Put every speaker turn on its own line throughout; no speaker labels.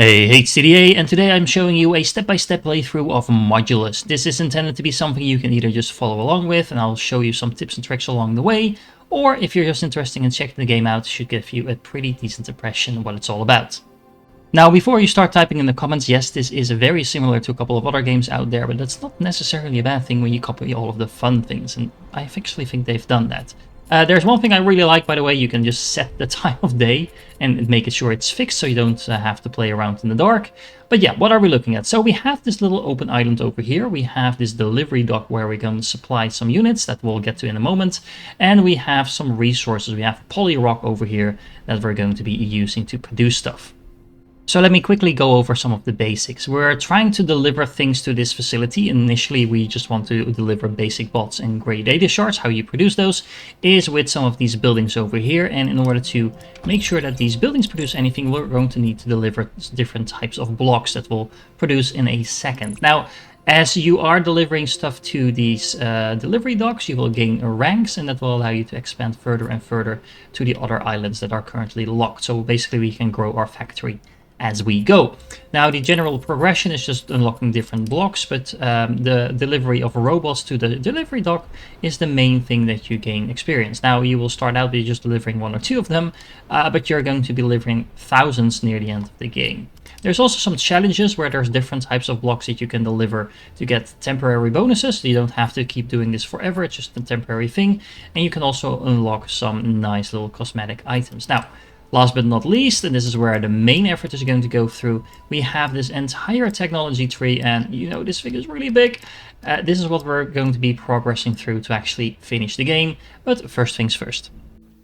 Hey, HCDA, and today I'm showing you a step-by-step playthrough of Modulus. This is intended to be something you can either just follow along with, and I'll show you some tips and tricks along the way, or if you're just interested in checking the game out, it should give you a pretty decent impression of what it's all about. Now, before you start typing in the comments, yes, this is very similar to a couple of other games out there, but that's not necessarily a bad thing when you copy all of the fun things, and I actually think they've done that. There's one thing I really like, by the way. You can just set the time of day and make it sure it's fixed so you don't have to play around in the dark. But yeah, what are we looking at? So we have this little open island over here. We have this delivery dock where we're going to supply some units that we'll get to in a moment. And we have some resources. We have poly rock over here that we're going to be using to produce stuff. So let me quickly go over some of the basics. We're trying to deliver things to this facility. Initially, we just want to deliver basic bots and gray data shards. How you produce those is with some of these buildings over here. And in order to make sure that these buildings produce anything, we're going to need to deliver different types of blocks that will produce in a second. Now, as you are delivering stuff to these delivery docks, you will gain ranks, and that will allow you to expand further and further to the other islands that are currently locked. So basically, we can grow our factory as we go. Now, the general progression is just unlocking different blocks, but the delivery of robots to the delivery dock is the main thing that you gain experience. Now, you will start out with just delivering one or two of them, but you're going to be delivering thousands near the end of the game. There's also some challenges where there's different types of blocks that you can deliver to get temporary bonuses. You don't have to keep doing this forever, it's just a temporary thing. And you can also unlock some nice little cosmetic items. Now, last but not least, and this is where the main effort is going to go through, we have this entire technology tree, and you know, this thing is really big. This is what we're going to be progressing through to actually finish the game, but first things first.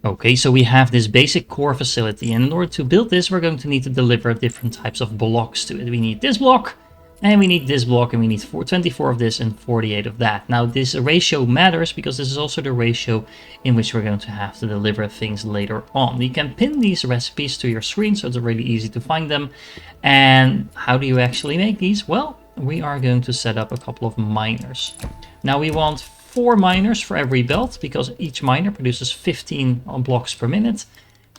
Okay, so we have this basic core facility, and in order to build this, we're going to need to deliver different types of blocks to it. We need this block, and we need this block, and we need 24 of this and 48 of that. Now, this ratio matters because this is also the ratio in which we're going to have to deliver things later on. You can pin these recipes to your screen, so it's really easy to find them. And how do you actually make these? Well, we are going to set up a couple of miners. Now, we want 4 miners for every belt because each miner produces 15 blocks per minute.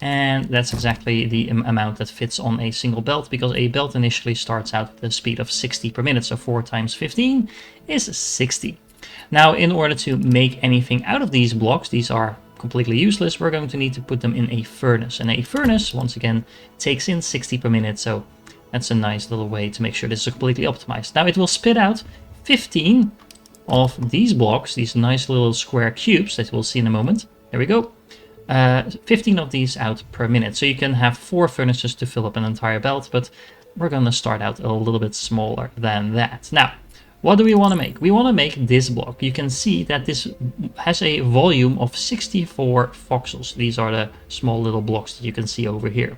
And that's exactly the amount that fits on a single belt, because a belt initially starts out with a speed of 60 per minute. So 4 times 15 is 60. Now, in order to make anything out of these blocks, these are completely useless, we're going to need to put them in a furnace. And a furnace, once again, takes in 60 per minute. So that's a nice little way to make sure this is completely optimized. Now, it will spit out 15 of these blocks, these nice little square cubes that we'll see in a moment. There we go. 15 of these out per minute. So you can have 4 furnaces to fill up an entire belt, but we're going to start out a little bit smaller than that. Now, what do we want to make? We want to make this block. You can see that this has a volume of 64 voxels. These are the small little blocks that you can see over here.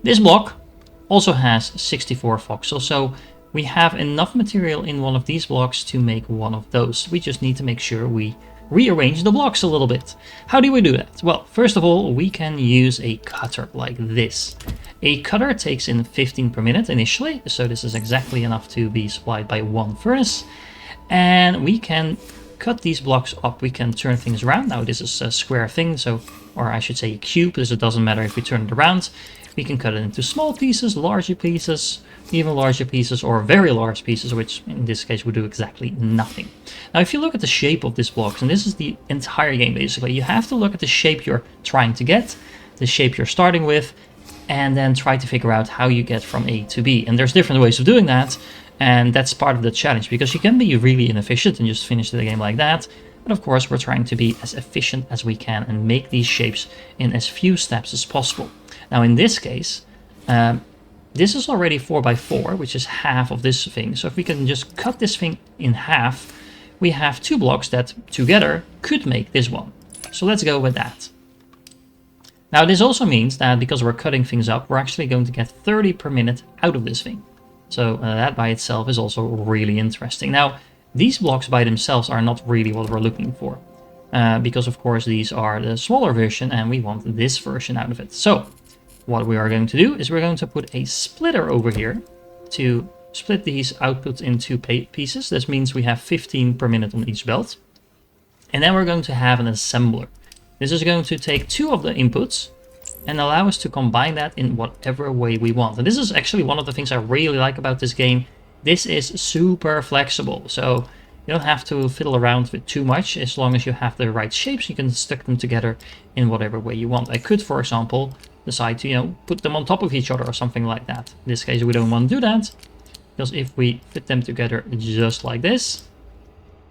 This block also has 64 voxels, so we have enough material in one of these blocks to make one of those. We just need to make sure we rearrange the blocks a little bit. How do we do that? Well, first of all, we can use a cutter like this. A cutter takes in 15 per minute initially, so this is exactly enough to be supplied by 1 furnace. And we can cut these blocks up. We can turn things around. Now, this is a square thing, so, or I should say a cube, because it doesn't matter if we turn it around. We can cut it into small pieces, larger pieces, even larger pieces, or very large pieces, which in this case would do exactly nothing. Now, if you look at the shape of this block, and this is the entire game basically, you have to look at the shape you're trying to get, the shape you're starting with, and then try to figure out how you get from A to B. And there's different ways of doing that, and that's part of the challenge, because you can be really inefficient and just finish the game like that. But of course, we're trying to be as efficient as we can and make these shapes in as few steps as possible. Now, in this case, this is already 4x4, which is half of this thing. So if we can just cut this thing in half, we have 2 blocks that together could make this one. So let's go with that. Now, this also means that because we're cutting things up, we're actually going to get 30 per minute out of this thing. So that by itself is also really interesting. Now, these blocks by themselves are not really what we're looking for. Because of course these are the smaller version and we want this version out of it. So what we are going to do is we're going to put a splitter over here to split these outputs into pieces. This means we have 15 per minute on each belt. And then we're going to have an assembler. This is going to take 2 of the inputs and allow us to combine that in whatever way we want. And this is actually one of the things I really like about this game. This is super flexible, so you don't have to fiddle around with too much. As long as you have the right shapes, you can stick them together in whatever way you want. I could, for example, decide to, put them on top of each other or something like that. In this case, we don't want to do that, because if we fit them together just like this,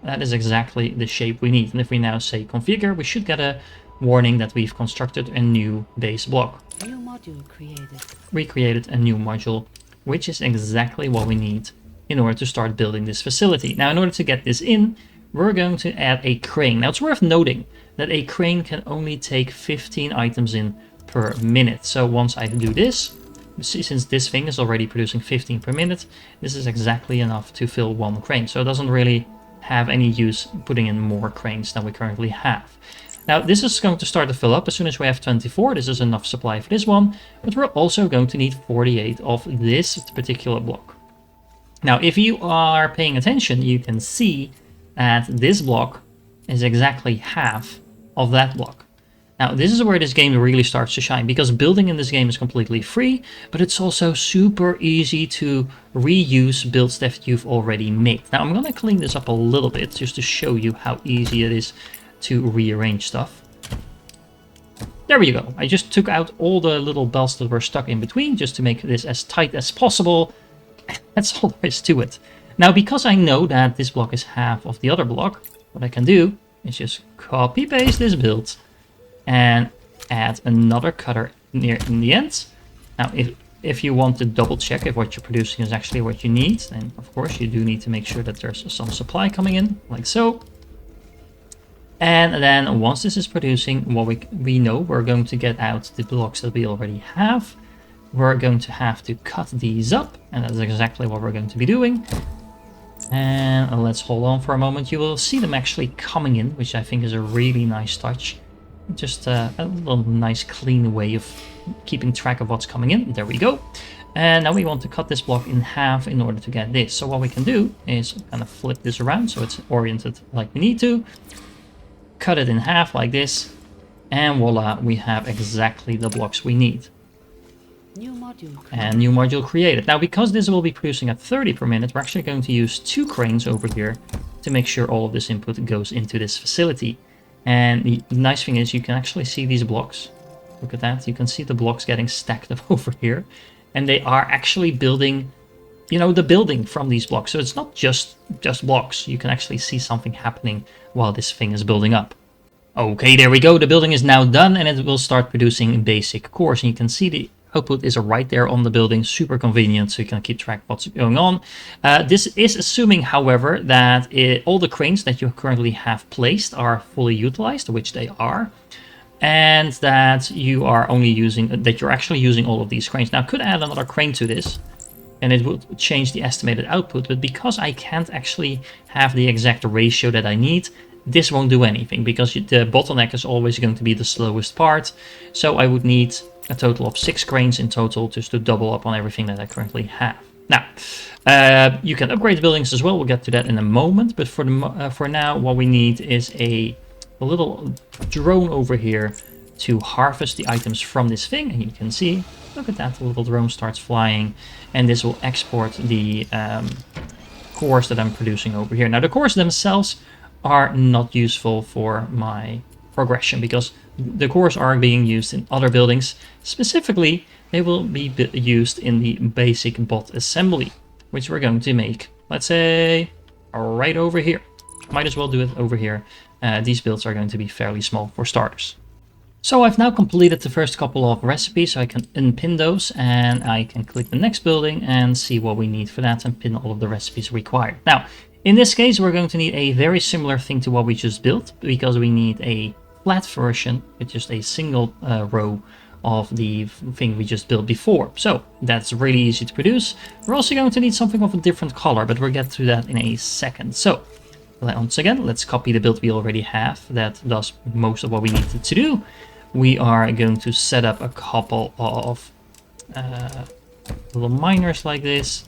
that is exactly the shape we need. And if we now say configure, we should get a warning that we've constructed a new base block.
New module created.
We created a new module, which is exactly what we need in order to start building this facility. Now, in order to get this in, we're going to add a crane. Now, it's worth noting that a crane can only take 15 items in per minute. So once I do this, since this thing is already producing 15 per minute, this is exactly enough to fill one crane. So it doesn't really have any use putting in more cranes than we currently have. Now, this is going to start to fill up as soon as we have 24. This is enough supply for this one, but we're also going to need 48 of this particular block. Now, if you are paying attention, you can see that this block is exactly half of that block. Now, this is where this game really starts to shine, because building in this game is completely free, but it's also super easy to reuse builds that you've already made. Now, I'm going to clean this up a little bit just to show you how easy it is to rearrange stuff. There we go. I just took out all the little belts that were stuck in between just to make this as tight as possible. That's all there is to it. Now, because I know that this block is half of the other block, what I can do is just copy paste this build and add another cutter near in the end. Now, if you want to double check if what you're producing is actually what you need, then of course you do need to make sure that there's some supply coming in, like so. And then once this is producing what we know, we're going to get out the blocks that we already have. We're going to have to cut these up, and that's exactly what we're going to be doing. And let's hold on for a moment. You will see them actually coming in, which I think is a really nice touch. Just a little nice clean way of keeping track of what's coming in. There we go. And now we want to cut this block in half in order to get this. So what we can do is kind of flip this around so it's oriented like we need to. Cut it in half like this, and voila, we have exactly the blocks we need.
New module created.
And new module created. Now, because this will be producing at 30 per minute, we're actually going to use 2 cranes over here to make sure all of this input goes into this facility. And the nice thing is you can actually see these blocks. Look at that. You can see the blocks getting stacked up over here. And they are actually building, the building from these blocks. So it's not just blocks. You can actually see something happening while this thing is building up. Okay, there we go. The building is now done, and it will start producing basic cores. And you can see the output is right there on the building. Super convenient, so you can keep track of what's going on. This is assuming, however, that all the cranes that you currently have placed are fully utilized, which they are. And that you're actually using all of these cranes. Now, I could add another crane to this, and it would change the estimated output, but because I can't actually have the exact ratio that I need, this won't do anything, because the bottleneck is always going to be the slowest part. So I would need a total of 6 cranes in total just to double up on everything that I currently have. Now, you can upgrade the buildings as well. We'll get to that in a moment, but for now, what we need is a little drone over here to harvest the items from this thing, and you can see, look at that, the little drone starts flying, and this will export the cores that I'm producing over here. Now, the cores themselves are not useful for my progression, because the cores are being used in other buildings. Specifically, they will be used in the basic bot assembly, which we're going to make, let's say, right over here. Might as well do it over here. These builds are going to be fairly small for starters. So I've now completed the first couple of recipes, so I can unpin those, and I can click the next building and see what we need for that and pin all of the recipes required. Now, in this case, we're going to need a very similar thing to what we just built, because we need a flat version with just a single row of the thing we just built before. So that's really easy to produce. We're also going to need something of a different color, but we'll get to that in a second. So once again, let's copy the build we already have that does most of what we needed to do. We are going to set up a couple of little miners like this.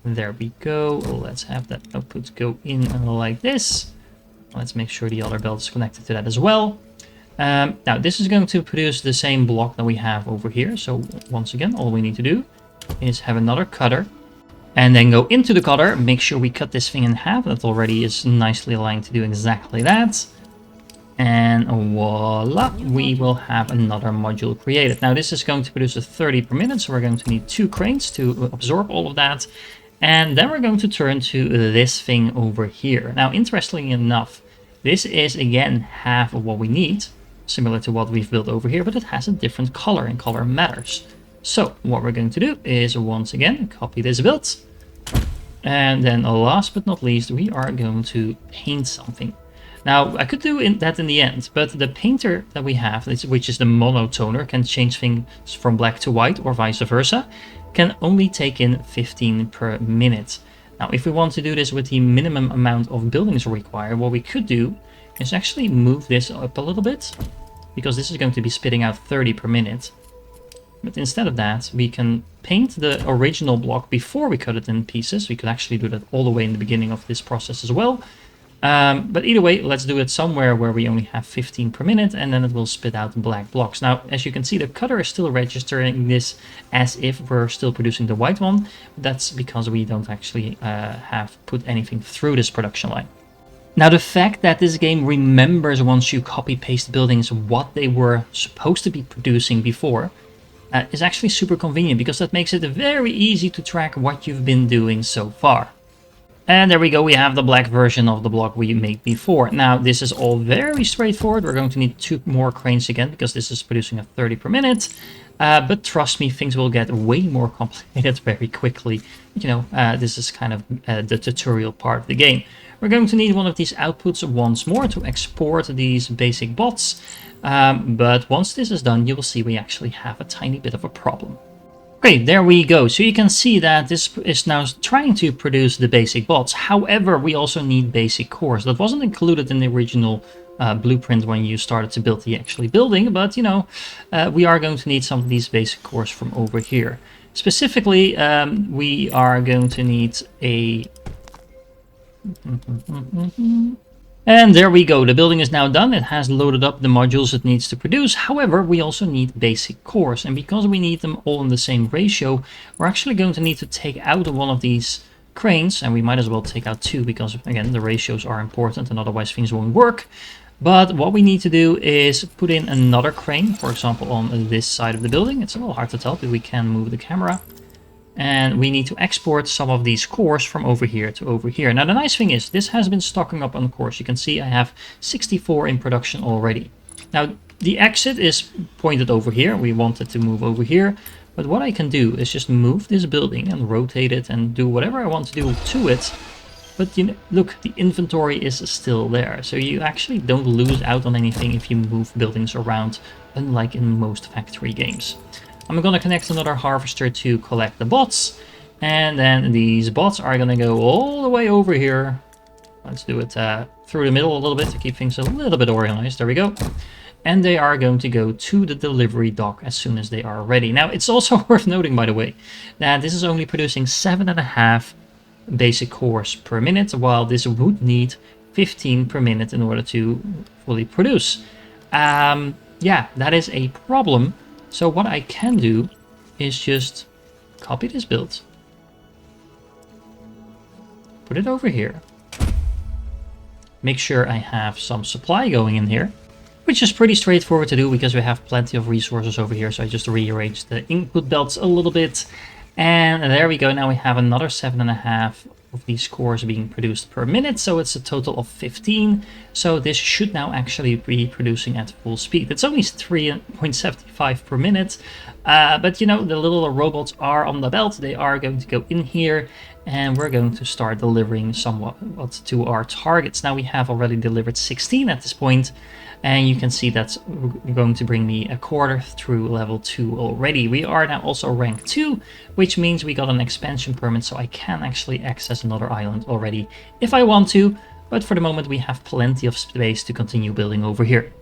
There we go. Let's have that output go in like this. Let's make sure the other belt is connected to that as well. Now this is going to produce the same block that we have over here. So once again, all we need to do is have another cutter and then go into the cutter. Make sure we cut this thing in half. That already is nicely aligned to do exactly that. And voila, we will have another module created. Now this is going to produce a 30 per minute, so we're going to need 2 cranes to absorb all of that. And then we're going to turn to this thing over here. Now, interestingly enough, this is again half of what we need, similar to what we've built over here, but it has a different color, and color matters. So what we're going to do is once again copy this build. And then last but not least, we are going to paint something. Now, I could do that in the end, but the painter that we have, which is the monotoner, can change things from black to white or vice versa, can only take in 15 per minute. Now, if we want to do this with the minimum amount of buildings required, what we could do is actually move this up a little bit, because this is going to be spitting out 30 per minute. But instead of that, we can paint the original block before we cut it in pieces. We could actually do that all the way in the beginning of this process as well. But either way, let's do it somewhere where we only have 15 per minute, and then it will spit out black blocks. Now, as you can see, the cutter is still registering this as if we're still producing the white one. That's because we don't actually have put anything through this production line. Now, the fact that this game remembers once you copy-paste buildings what they were supposed to be producing before is actually super convenient, because that makes it very easy to track what you've been doing so far. And there we go, we have the black version of the block we made before. Now, this is all very straightforward. We're going to need 2 more cranes again, because this is producing a 30 per minute. But trust me, things will get way more complicated very quickly. You know, this is kind of the tutorial part of the game. We're going to need one of these outputs once more to export these basic bots. But once this is done, you will see we actually have a tiny bit of a problem. Okay, there we go. So you can see that this is now trying to produce the basic bots. However, we also need basic cores. That wasn't included in the original blueprint when you started to build the actual building, but you know, we are going to need some of these basic cores from over here. Specifically, we are going to need a... And there we go, the building is now done. It has loaded up the modules it needs to produce. However, we also need basic cores, and because we need them all in the same ratio, we're actually going to need to take out one of these cranes, and we might as well take out 2, because again, the ratios are important and otherwise things won't work. But what we need to do is put in another crane, for example on this side of the building. It's a little hard to tell, but we can move the camera. And we need to export some of these cores from over here to over here. Now, the nice thing is this has been stocking up on cores. You can see I have 64 in production already. Now, the exit is pointed over here. We want it to move over here. But what I can do is just move this building and rotate it and do whatever I want to do to it. But you know, look, the inventory is still there. So you actually don't lose out on anything if you move buildings around, unlike in most factory games. I'm going to connect another harvester to collect the bots. And then these bots are going to go all the way over here. Let's do it through the middle a little bit to keep things a little bit organized. There we go. And they are going to go to the delivery dock as soon as they are ready. Now, it's also worth noting, by the way, that this is only producing 7.5 basic cores per minute, while this would need 15 per minute in order to fully produce. Yeah, that is a problem. So what I can do is just copy this build, put it over here, make sure I have some supply going in here, which is pretty straightforward to do because we have plenty of resources over here. So I just rearranged the input belts a little bit, and there we go. Now we have another 7.5 of these cores being produced per minute, so it's a total of 15. So this should now actually be producing at full speed. It's only 3.75 per minute, but you know, the little robots are on the belt. They are going to go in here, and we're going to start delivering somewhat to our targets. Now we have already delivered 16 at this point, and you can see that's going to bring me a quarter through level 2 already. We are now also rank 2, which means we got an expansion permit, so I can actually access another island already if I want to. But for the moment, we have plenty of space to continue building over here.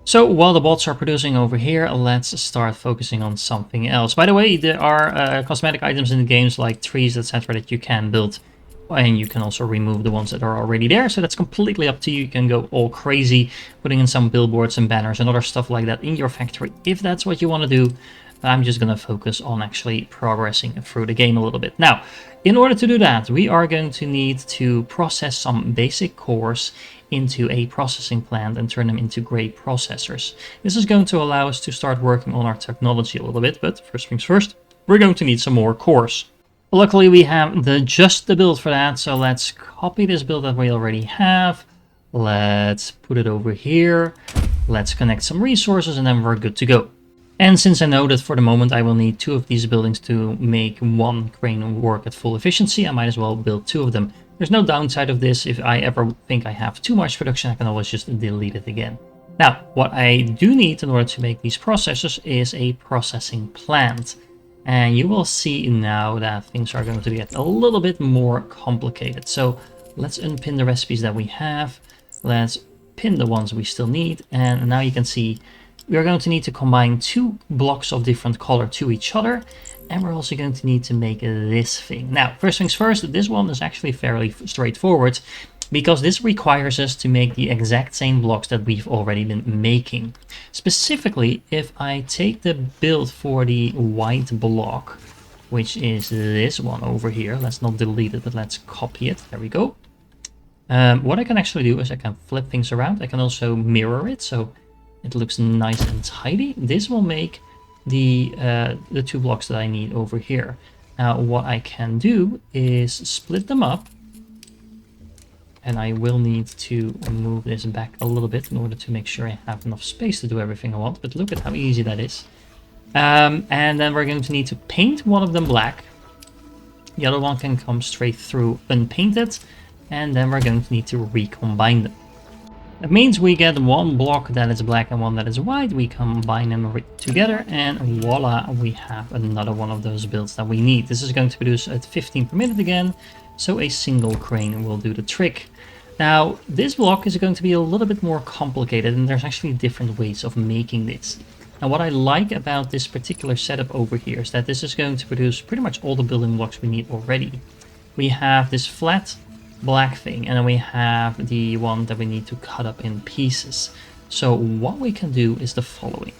So while the bots are producing over here, let's start focusing on something else. By the way, there are cosmetic items in the games like trees, etc. that you can build And you can also remove the ones that are already there, so that's completely up to you. You can go all crazy, putting in some billboards and banners and other stuff like that in your factory if that's what you want to do. I'm just going to focus on actually progressing through the game a little bit. Now, in order to do that, we are going to need to process some basic cores into a processing plant and turn them into great processors. This is going to allow us to start working on our technology a little bit, but first things first, we're going to need some more cores. Luckily, we have just the build for that, so let's copy this build that we already have. Let's put it over here. Let's connect some resources, and then we're good to go. And since I know that for the moment I will need 2 of these buildings to make 1 crane work at full efficiency, I might as well build 2 of them. There's no downside of this. If I ever think I have too much production, I can always just delete it again. Now, what I do need in order to make these processors is a processing plant. And you will see now that things are going to get a little bit more complicated. So let's unpin the recipes that we have. Let's pin the ones we still need. And now you can see we are going to need to combine 2 blocks of different color to each other. And we're also going to need to make this thing. Now, first things first, this one is actually fairly straightforward, because this requires us to make the exact same blocks that we've already been making. Specifically, if I take the build for the white block, which is this one over here, let's not delete it, but let's copy it. There we go. What I can actually do is I can flip things around. I can also mirror it, so it looks nice and tidy. This will make the 2 blocks that I need over here. Now, what I can do is split them up. And I will need to move this back a little bit in order to make sure I have enough space to do everything I want. But look at how easy that is. And then we're going to need to paint one of them black. The other one can come straight through unpainted. And then we're going to need to recombine them. That means we get 1 block that is black and 1 that is white. We combine them together and voila, we have another one of those builds that we need. This is going to produce at 15 per minute again. So a single crane will do the trick. Now, this block is going to be a little bit more complicated, and there's actually different ways of making this. Now, what I like about this particular setup over here is that this is going to produce pretty much all the building blocks we need already. We have this flat black thing, and then we have the one that we need to cut up in pieces. So what we can do is the following.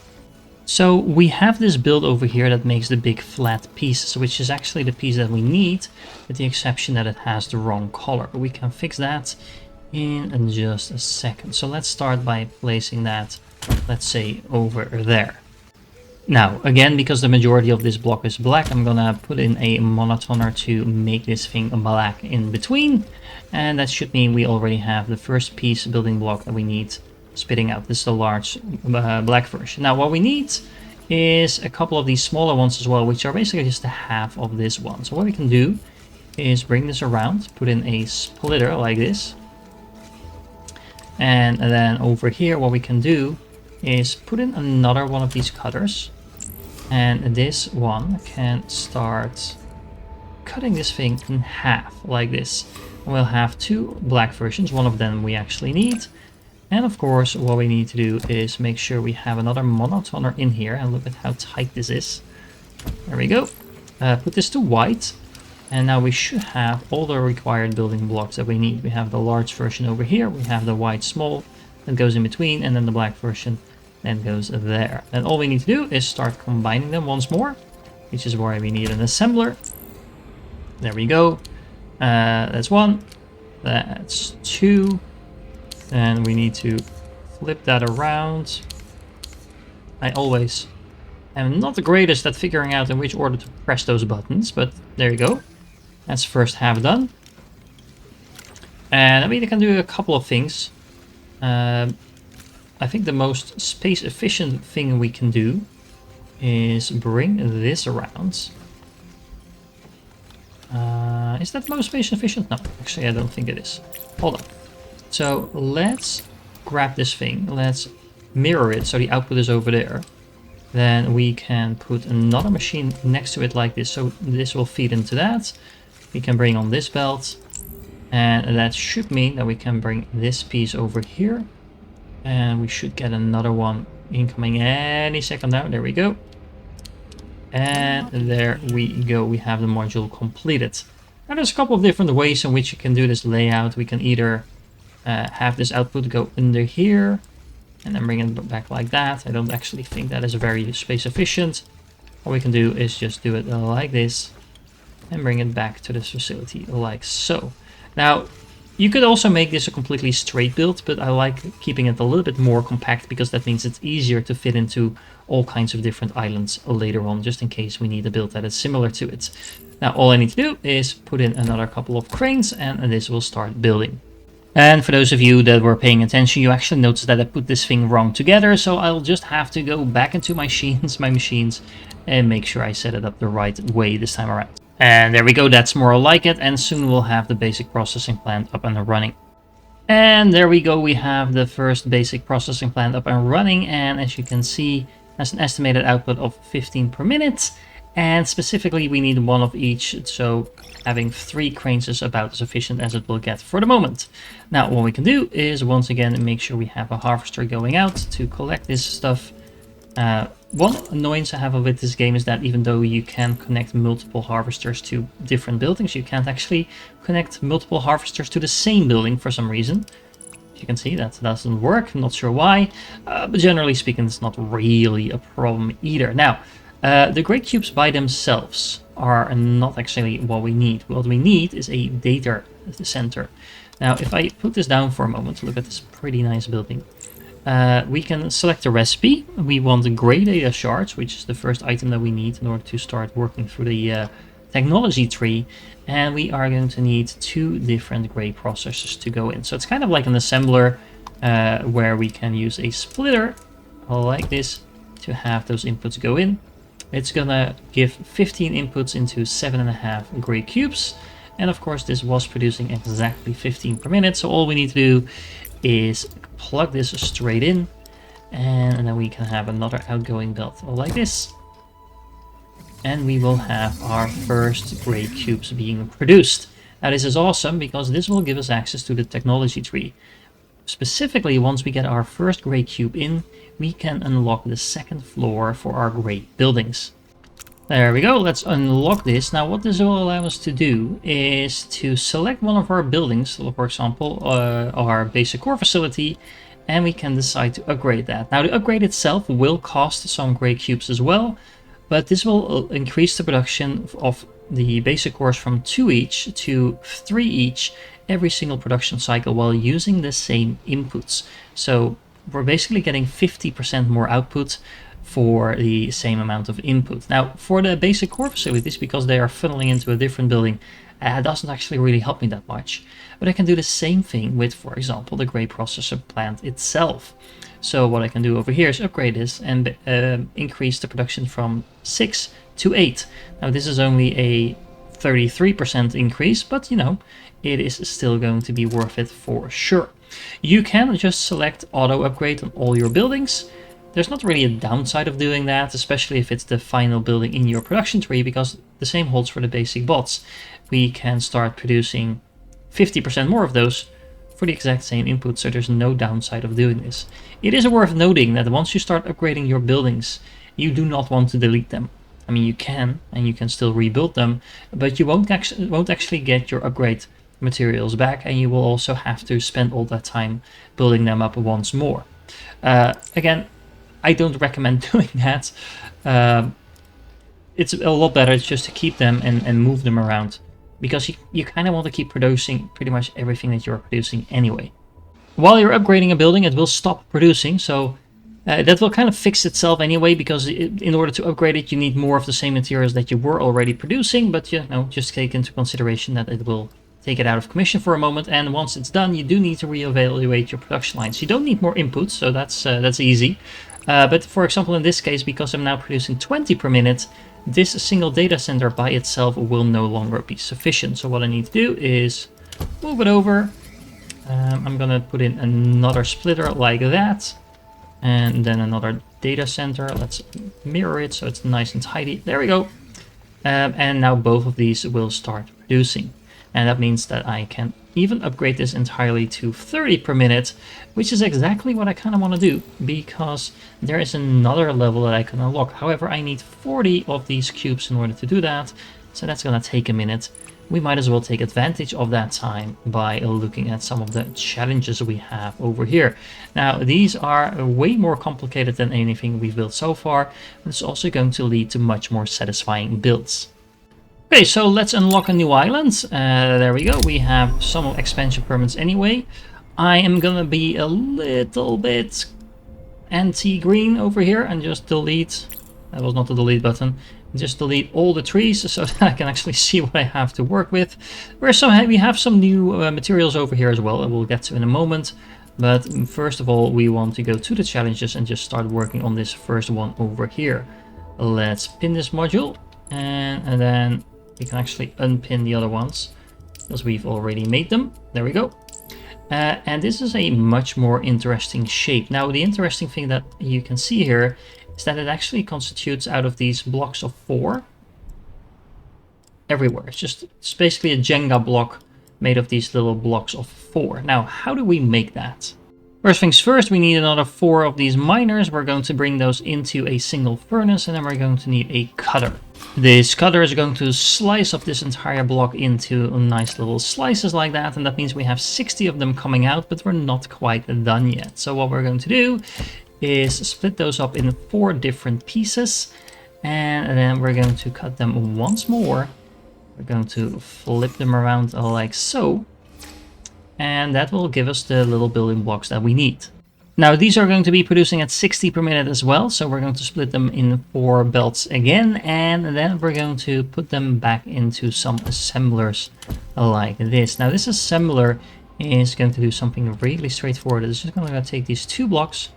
So we have this build over here that makes the big flat pieces, which is actually the piece that we need, with the exception that it has the wrong color. We can fix that in just a second. So let's start by placing that, let's say, over there. Now, again, because the majority of this block is black, I'm gonna put in a monotoner to make this thing black in between. And that should mean we already have the first piece building block that we need spitting out. This is the large black version. Now, what we need is a couple of these smaller ones as well, which are basically just a half of this one. So what we can do is bring this around, put in a splitter like this. And then over here, what we can do is put in another one of these cutters. And this one can start cutting this thing in half like this. We'll have 2 black versions. One of them we actually need. And of course, what we need to do is make sure we have another monotoner in here. And look at how tight this is. There we go. Put this to white. And now we should have all the required building blocks that we need. We have the large version over here. We have the white small that goes in between. And then the black version then goes there. And all we need to do is start combining them once more. Which is why we need an assembler. There we go. That's 1. That's 2. And we need to flip that around. I always am not the greatest at figuring out in which order to press those buttons, but there you go. That's first half done. And I mean, I can do a couple of things. I think the most space efficient thing we can do is bring this around. Is that the most space efficient? No, actually I don't think it is. Hold on. So let's grab this thing, let's mirror it so the output is over there. Then we can put another machine next to it like this, so this will feed into that. We can bring on this belt, and that should mean that we can bring this piece over here. And we should get another one incoming any second now. There we go. And there we go, we have the module completed. Now there's a couple of different ways in which you can do this layout. We can either have this output go under here and then bring it back like that. I don't actually think that is very space efficient. What we can do is just do it like this and bring it back to this facility like so. Now, you could also make this a completely straight build, but I like keeping it a little bit more compact because that means it's easier to fit into all kinds of different islands later on, just in case we need a build that is similar to it. Now, all I need to do is put in another couple of cranes and this will start building. And for those of you that were paying attention, you actually noticed that I put this thing wrong together, so I'll just have to go back into my machines and make sure I set it up the right way this time around. And there we go, that's more like it, and soon we'll have the basic processing plant up and running. And there we go, we have the first basic processing plant up and running, and as you can see, has an estimated output of 15 per minute, and specifically we need one of each, so having 3 cranes is about as efficient as it will get for the moment. Now what we can do is once again make sure we have a harvester going out to collect this stuff. One annoyance I have with this game is that even though you can connect multiple harvesters to different buildings, you can't actually connect multiple harvesters to the same building for some reason. As you can see, that doesn't work, I'm not sure why, but generally speaking it's not really a problem either. Now, the gray cubes by themselves are not actually what we need. What we need is a data center. Now, if I put this down for a moment, look at this pretty nice building. We can select a recipe. We want the gray data shards, which is the first item that we need in order to start working through the technology tree. And we are going to need 2 different gray processors to go in. So it's kind of like an assembler where we can use a splitter like this to have those inputs go in. It's gonna give 15 inputs into 7.5 gray cubes. And of course this was producing exactly 15 per minute. So all we need to do is plug this straight in, and then we can have another outgoing belt like this, and we will have our first gray cubes being produced. Now this is awesome because this will give us access to the technology tree. Specifically, once we get our first gray cube in, we can unlock the 2nd floor for our gray buildings. There we go, let's unlock this. Now what this will allow us to do is to select one of our buildings, for example our basic core facility, and we can decide to upgrade that. Now the upgrade itself will cost some gray cubes as well, but this will increase the production of the basic cores from 2 each to 3 each every single production cycle while using the same inputs. So we're basically getting 50% more output for the same amount of input. Now for the basic core facilities, because they are funneling into a different building, it doesn't actually really help me that much. But I can do the same thing with, for example, the gray processor plant itself. So what I can do over here is upgrade this and increase the production from 6 to 8. Now this is only a 33% increase, but you know, it is still going to be worth it for sure. You can just select auto upgrade on all your buildings. There's not really a downside of doing that, especially if it's the final building in your production tree, because the same holds for the basic bots. We can start producing 50% more of those for the exact same input, so there's no downside of doing this. It is worth noting that once you start upgrading your buildings, you do not want to delete them. I mean, you can, and you can still rebuild them, but you won't actually get your upgrade materials back, and you will also have to spend all that time building them up once more. Again, I don't recommend doing that. It's a lot better just to keep them and move them around, because you kind of want to keep producing pretty much everything that you're producing anyway. While you're upgrading a building, it will stop producing, so that will kind of fix itself anyway, because in order to upgrade it, you need more of the same materials that you were already producing, but you know, just take into consideration that it will take it out of commission for a moment, and once it's done, you do need to reevaluate your production lines. You don't need more inputs, so that's easy. But for example, in this case, because I'm now producing 20 per minute, this single data center by itself will no longer be sufficient. So what I need to do is move it over. I'm gonna put in another splitter like that, and then another data center. Let's mirror it so it's nice and tidy. There we go. And now both of these will start producing. And that means that I can even upgrade this entirely to 30 per minute, which is exactly what I kind of want to do, because there is another level that I can unlock. However, I need 40 of these cubes in order to do that, So that's gonna take a minute. We might as well take advantage of that time by looking at some of the challenges we have over here. Now, these are way more complicated than anything we've built so far, but it's also going to lead to much more satisfying builds. Okay, so let's unlock a new island. There we go. We have some expansion permits anyway. I am gonna be a little bit anti-green over here and just delete. That was not the delete button. Just delete all the trees so that I can actually see what I have to work with. We have some new materials over here as well, and we'll get to in a moment. But first of all, we want to go to the challenges and just start working on this first one over here. Let's pin this module, and then we can actually unpin the other ones because we've already made them. There we go. And this is a much more interesting shape. Now, the interesting thing that you can see here is that it actually constitutes out of these blocks of 4 everywhere. It's basically a Jenga block made of these little blocks of 4. Now, how do we make that? First things first, we need another 4 of these miners. We're going to bring those into a single furnace, and then we're going to need a cutter. This cutter is going to slice up this entire block into nice little slices like that, and that means we have 60 of them coming out, but we're not quite done yet. So what we're going to do is split those up in 4 different pieces, and then we're going to cut them once more. We're going to flip them around like so, and that will give us the little building blocks that we need. Now, these are going to be producing at 60 per minute as well, so we're going to split them in 4 belts again, and then we're going to put them back into some assemblers like this. Now, this assembler is going to do something really straightforward. It's just going to take these 2 blocks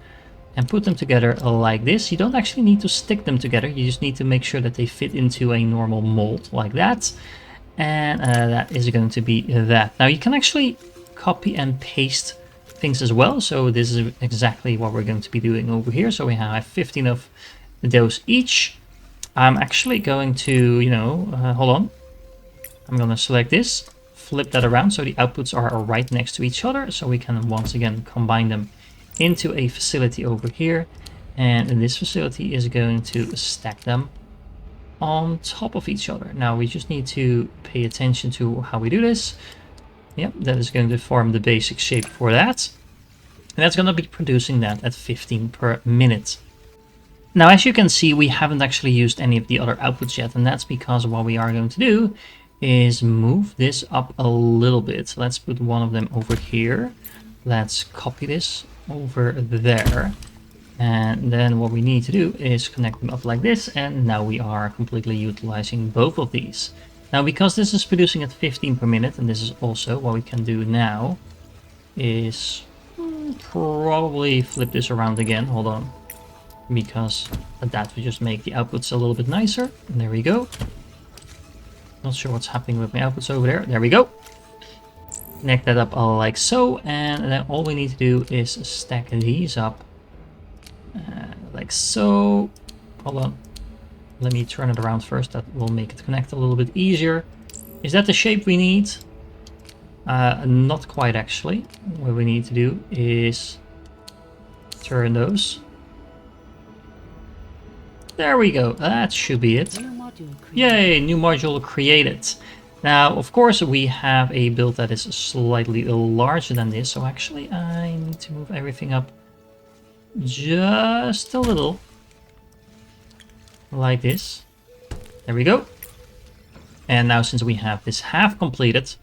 and put them together like this. You don't actually need to stick them together, you just need to make sure that they fit into a normal mold like that. And that is going to be that. Now, you can actually copy and paste things as well, so this is exactly what we're going to be doing over here. So we have 15 of those each. I'm actually going to, hold on. I'm going to select this, flip that around so the outputs are right next to each other, so we can once again combine them into a facility over here, and this facility is going to stack them on top of each other. Now we just need to pay attention to how we do this. Yep, that is going to form the basic shape for that, and that's going to be producing that at 15 per minute. Now, as you can see, we haven't actually used any of the other outputs yet, and that's because what we are going to do is move this up a little bit. Let's put one of them over here. Let's copy this over there, and then what we need to do is connect them up like this, and now we are completely utilizing both of these. Now, because this is producing at 15 per minute, and this is also what we can do now, is probably flip this around again. Hold on, because that would just make the outputs a little bit nicer. And there we go. Not sure what's happening with my outputs over there. There we go. Connect that up like so, and then all we need to do is stack these up like so. Hold on, let me turn it around first. That will make it connect a little bit easier. Is that the shape we need? Not quite, actually. What we need to do is turn those. There we go, that should be it.
New module created.
Yay, new module created. Now, of course, we have a build that is slightly larger than this, so actually I need to move everything up just a little. Like this. There we go. And now, since we have this half completed,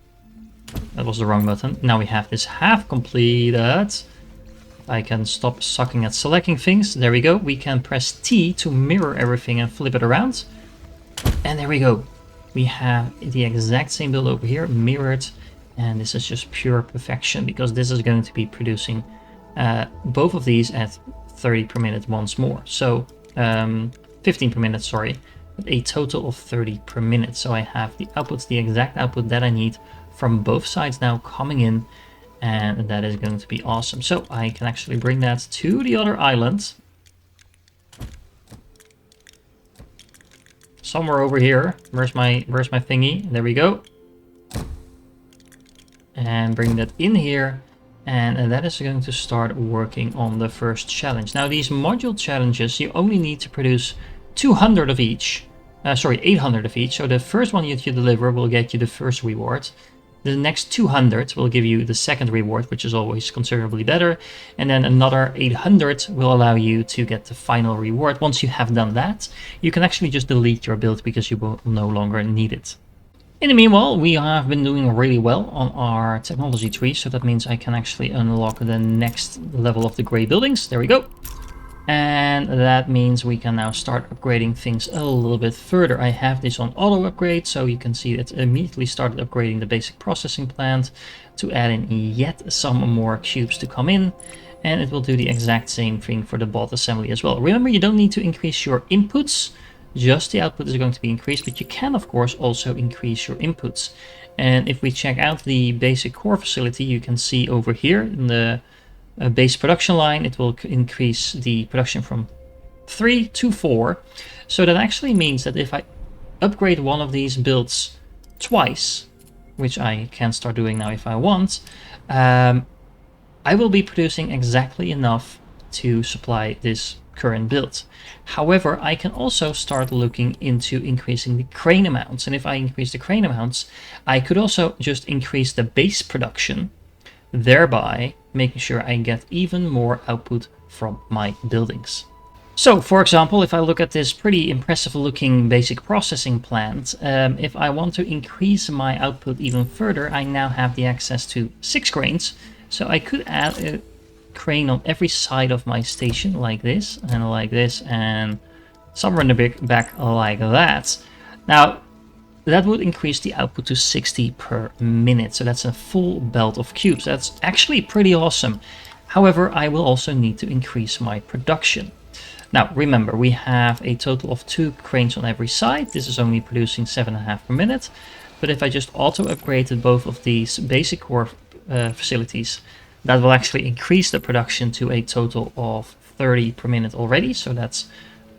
that was the wrong button. Now we have this half completed. I can stop sucking at selecting things. There we go. We can press T to mirror everything and flip it around. And there we go. We have the exact same build over here, mirrored. And this is just pure perfection, because this is going to be producing both of these at 30 per minute once more. So 15 per minute, sorry. But a total of 30 per minute. So I have the outputs, the exact output that I need from both sides now coming in. And that is going to be awesome. So I can actually bring that to the other island. Somewhere over here. Where's my thingy? There we go. And bring that in here. And that is going to start working on the first challenge. Now, these module challenges, you only need to produce 200 of each sorry, 800 of each. So the first one that you deliver will get you the first reward. The next 200 will give you the second reward, which is always considerably better. And then another 800 will allow you to get the final reward. Once you have done that, you can actually just delete your build because you will no longer need it. In the meanwhile, we have been doing really well on our technology tree. So that means I can actually unlock the next level of the gray buildings. There we go. And that means we can now start upgrading things a little bit further. I have this on auto upgrade, so you can see it immediately started upgrading the basic processing plant to add in yet some more cubes to come in. And it will do the exact same thing for the bot assembly as well. Remember, you don't need to increase your inputs, just the output is going to be increased, but you can of course also increase your inputs. And if we check out the basic core facility, you can see over here in the base production line, it will increase the production from 3 to 4. So that actually means that if I upgrade one of these builds twice, which I can start doing now if I want, I will be producing exactly enough to supply this current build. However, I can also start looking into increasing the crane amounts. And if I increase the crane amounts, I could also just increase the base production, thereby making sure I get even more output from my buildings. So, for example, if I look at this pretty impressive looking basic processing plant, if I want to increase my output even further, I now have the access to 6 cranes. So I could add a crane on every side of my station like this, and somewhere in the back like that. Now, that would increase the output to 60 per minute. So that's a full belt of cubes. That's actually pretty awesome. However, I will also need to increase my production. Now, remember, we have a total of 2 cranes on every side. This is only producing 7.5 per minute. But if I just auto upgraded both of these basic core facilities, that will actually increase the production to a total of 30 per minute already. So that's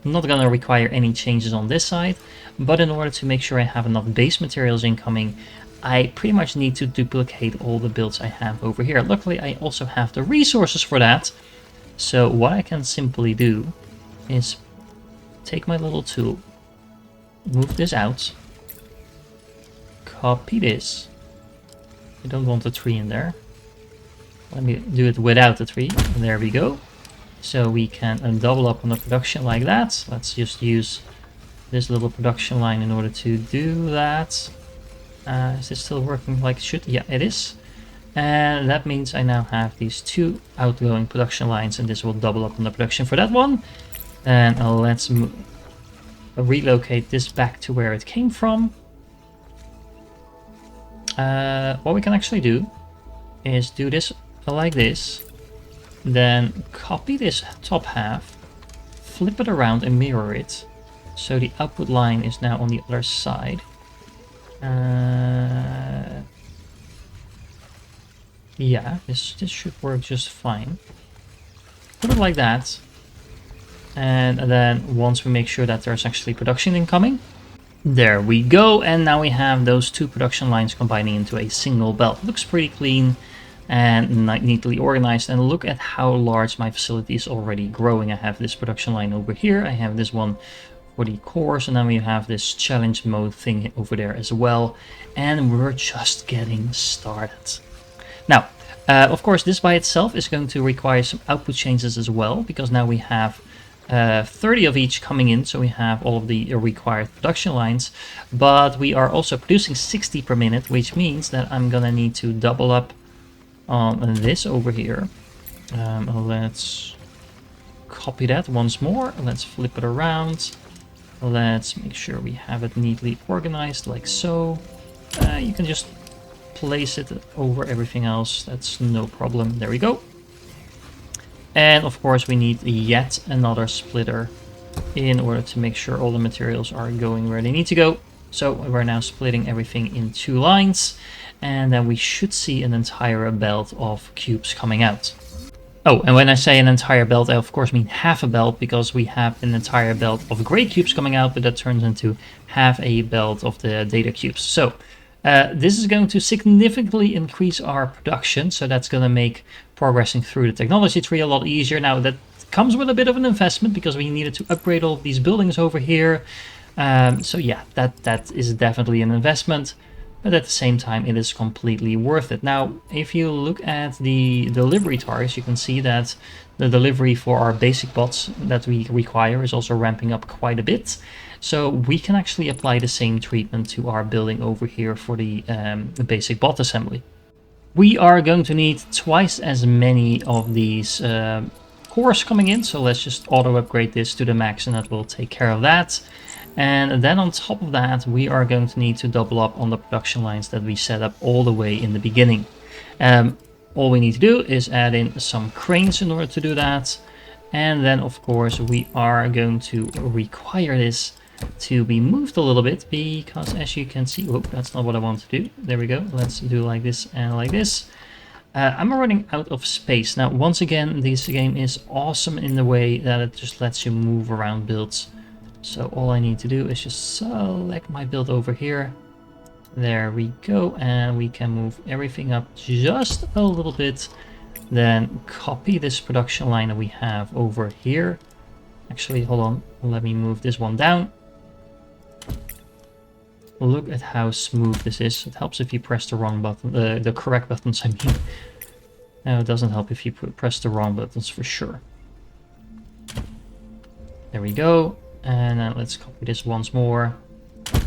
not going to require any changes on this side, but in order to make sure I have enough base materials incoming, I pretty much need to duplicate all the builds I have over here. Luckily, I also have the resources for that. So what I can simply do is take my little tool, move this out, copy this. I don't want the tree in there. Let me do it without the tree. And there we go. So we can double up on the production like that. Let's just use this little production line in order to do that. Is this still working like it should? Yeah, it is. And that means I now have these 2 outgoing production lines, and this will double up on the production for that one. And let's relocate this back to where it came from. What we can actually do is do this like this. Then copy this top half, flip it around and mirror it. So the output line is now on the other side. Yeah, this should work just fine. Put it like that. And then once we make sure that there's actually production incoming, there we go. And now we have those 2 production lines combining into a single belt. Looks pretty clean and neatly organized. And look at how large my facility is already growing. I have this production line over here. I have this one for the cores, and then we have this challenge mode thing over there as well. And we're just getting started. Now, of course, this by itself is going to require some output changes as well, because now we have 30 of each coming in, so we have all of the required production lines, but we are also producing 60 per minute, which means that I'm gonna need to double up on this over here. Let's copy that once more. Let's flip it around. Let's make sure we have it neatly organized like so. You can just place it over everything else. That's no problem. There we go. And of course we need yet another splitter in order to make sure all the materials are going where they need to go. So we're now splitting everything in 2 lines, and then we should see an entire belt of cubes coming out. Oh, and when I say an entire belt, I of course mean half a belt, because we have an entire belt of gray cubes coming out, but that turns into half a belt of the data cubes. So this is going to significantly increase our production, so that's going to make progressing through the technology tree a lot easier. Now that comes with a bit of an investment, because we needed to upgrade all of these buildings over here, So yeah, that is definitely an investment, but at the same time, it is completely worth it. Now, if you look at the delivery targets, you can see that the delivery for our basic bots that we require is also ramping up quite a bit. So we can actually apply the same treatment to our building over here for the basic bot assembly. We are going to need twice as many of these cores coming in, so let's just auto upgrade this to the max and that will take care of that. And then on top of that, we are going to need to double up on the production lines that we set up all the way in the beginning. All we need to do is add in some cranes in order to do that. And then of course we are going to require this to be moved a little bit, because as you can see, oh, that's not what I want to do. There we go. Let's do like this and like this. I'm running out of space. Now, once again, this game is awesome in the way that it just lets you move around builds. So all I need to do is just select my build over here. There we go. And we can move everything up just a little bit. Then copy this production line that we have over here. Actually, hold on. Let me move this one down. Look at how smooth this is. It helps if you press the wrong button, the correct buttons, I mean. No, it doesn't help if you press the wrong buttons for sure. There we go. And then let's copy this once more.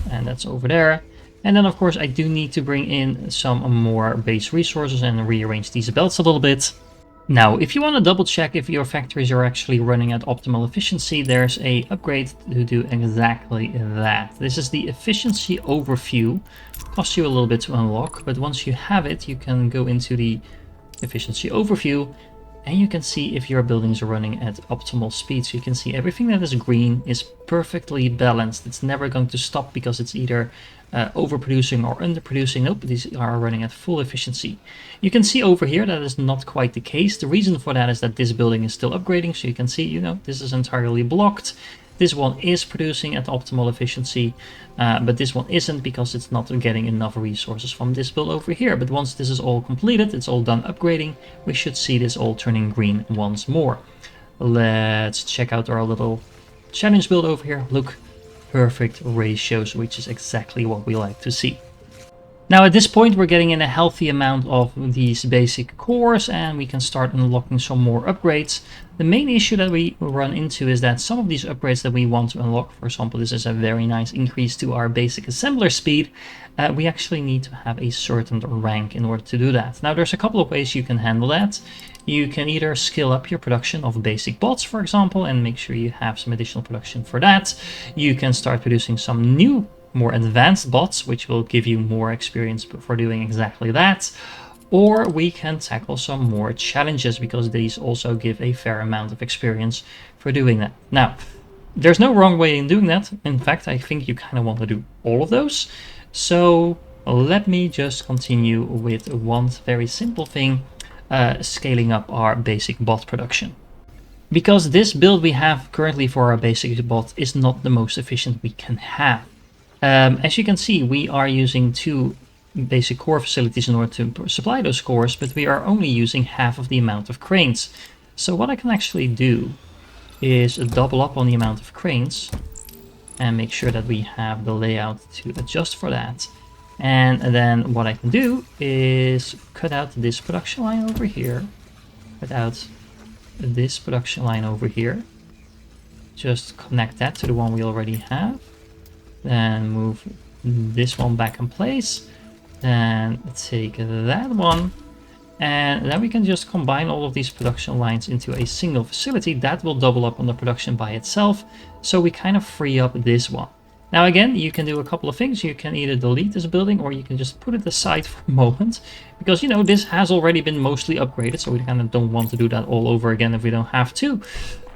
And that's over there. And then of course I do need to bring in some more base resources and rearrange these belts a little bit. Now, if you want to double check if your factories are actually running at optimal efficiency, there's a upgrade to do exactly that. This is the efficiency overview. Costs you a little bit to unlock, but once you have it, you can go into the efficiency overview and you can see if your buildings are running at optimal speed. So you can see everything that is green is perfectly balanced. It's never going to stop because it's either overproducing or underproducing. Nope, these are running at full efficiency. You can see over here that is not quite the case. The reason for that is that this building is still upgrading. So you can see, you know, this is entirely blocked. This one is producing at optimal efficiency, but this one isn't because it's not getting enough resources from this build over here. But once this is all completed, it's all done upgrading, we should see this all turning green once more. Let's check out our little challenge build over here. Look, perfect ratios, which is exactly what we like to see. Now at this point we're getting in a healthy amount of these basic cores and we can start unlocking some more upgrades. The main issue that we run into is that some of these upgrades that we want to unlock, for example, this is a very nice increase to our basic assembler speed, we actually need to have a certain rank in order to do that. Now there's a couple of ways you can handle that. You can either scale up your production of basic bots, for example, and make sure you have some additional production for that. You can start producing some new more advanced bots, which will give you more experience for doing exactly that. Or we can tackle some more challenges because these also give a fair amount of experience for doing that. Now, there's no wrong way in doing that. In fact, I think you kind of want to do all of those. So let me just continue with one very simple thing, scaling up our basic bot production. Because this build we have currently for our basic bot is not the most efficient we can have. As you can see, we are using 2 basic core facilities in order to supply those cores, but we are only using half of the amount of cranes. So what I can actually do is double up on the amount of cranes and make sure that we have the layout to adjust for that. And then what I can do is cut out this production line over here, cut out this production line over here, just connect that to the one we already have. Then move this one back in place, then take that one, and then we can just combine all of these production lines into a single facility. That will double up on the production by itself, so we kind of free up this one. Now again, you can do a couple of things. You can either delete this building or you can just put it aside for a moment, because you know this has already been mostly upgraded, so we kind of don't want to do that all over again if we don't have to.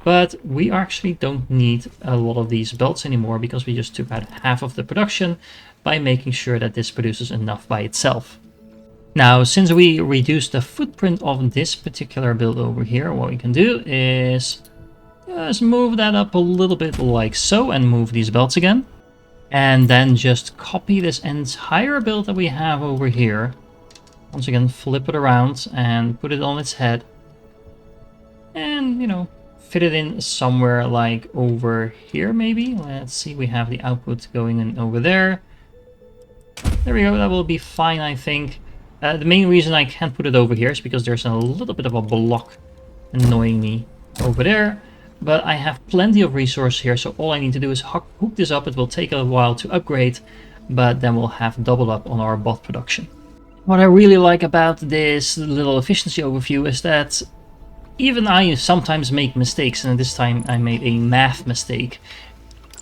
But we actually don't need a lot of these belts anymore because we just took out half of the production by making sure that this produces enough by itself. Now, since we reduced the footprint of this particular build over here, what we can do is just move that up a little bit like so and move these belts again. And then just copy this entire build that we have over here. Once again, flip it around and put it on its head. And, you know, fit it in somewhere like over here maybe. Let's see, we have the output going in over there. There we go, that will be fine, I think. The main reason I can't put it over here is because there's a little bit of a block annoying me over there. But I have plenty of resource here, so all I need to do is hook this up. It will take a while to upgrade, but then we'll have doubled up on our bot production. What I really like about this little efficiency overview is that even I sometimes make mistakes, and this time I made a math mistake.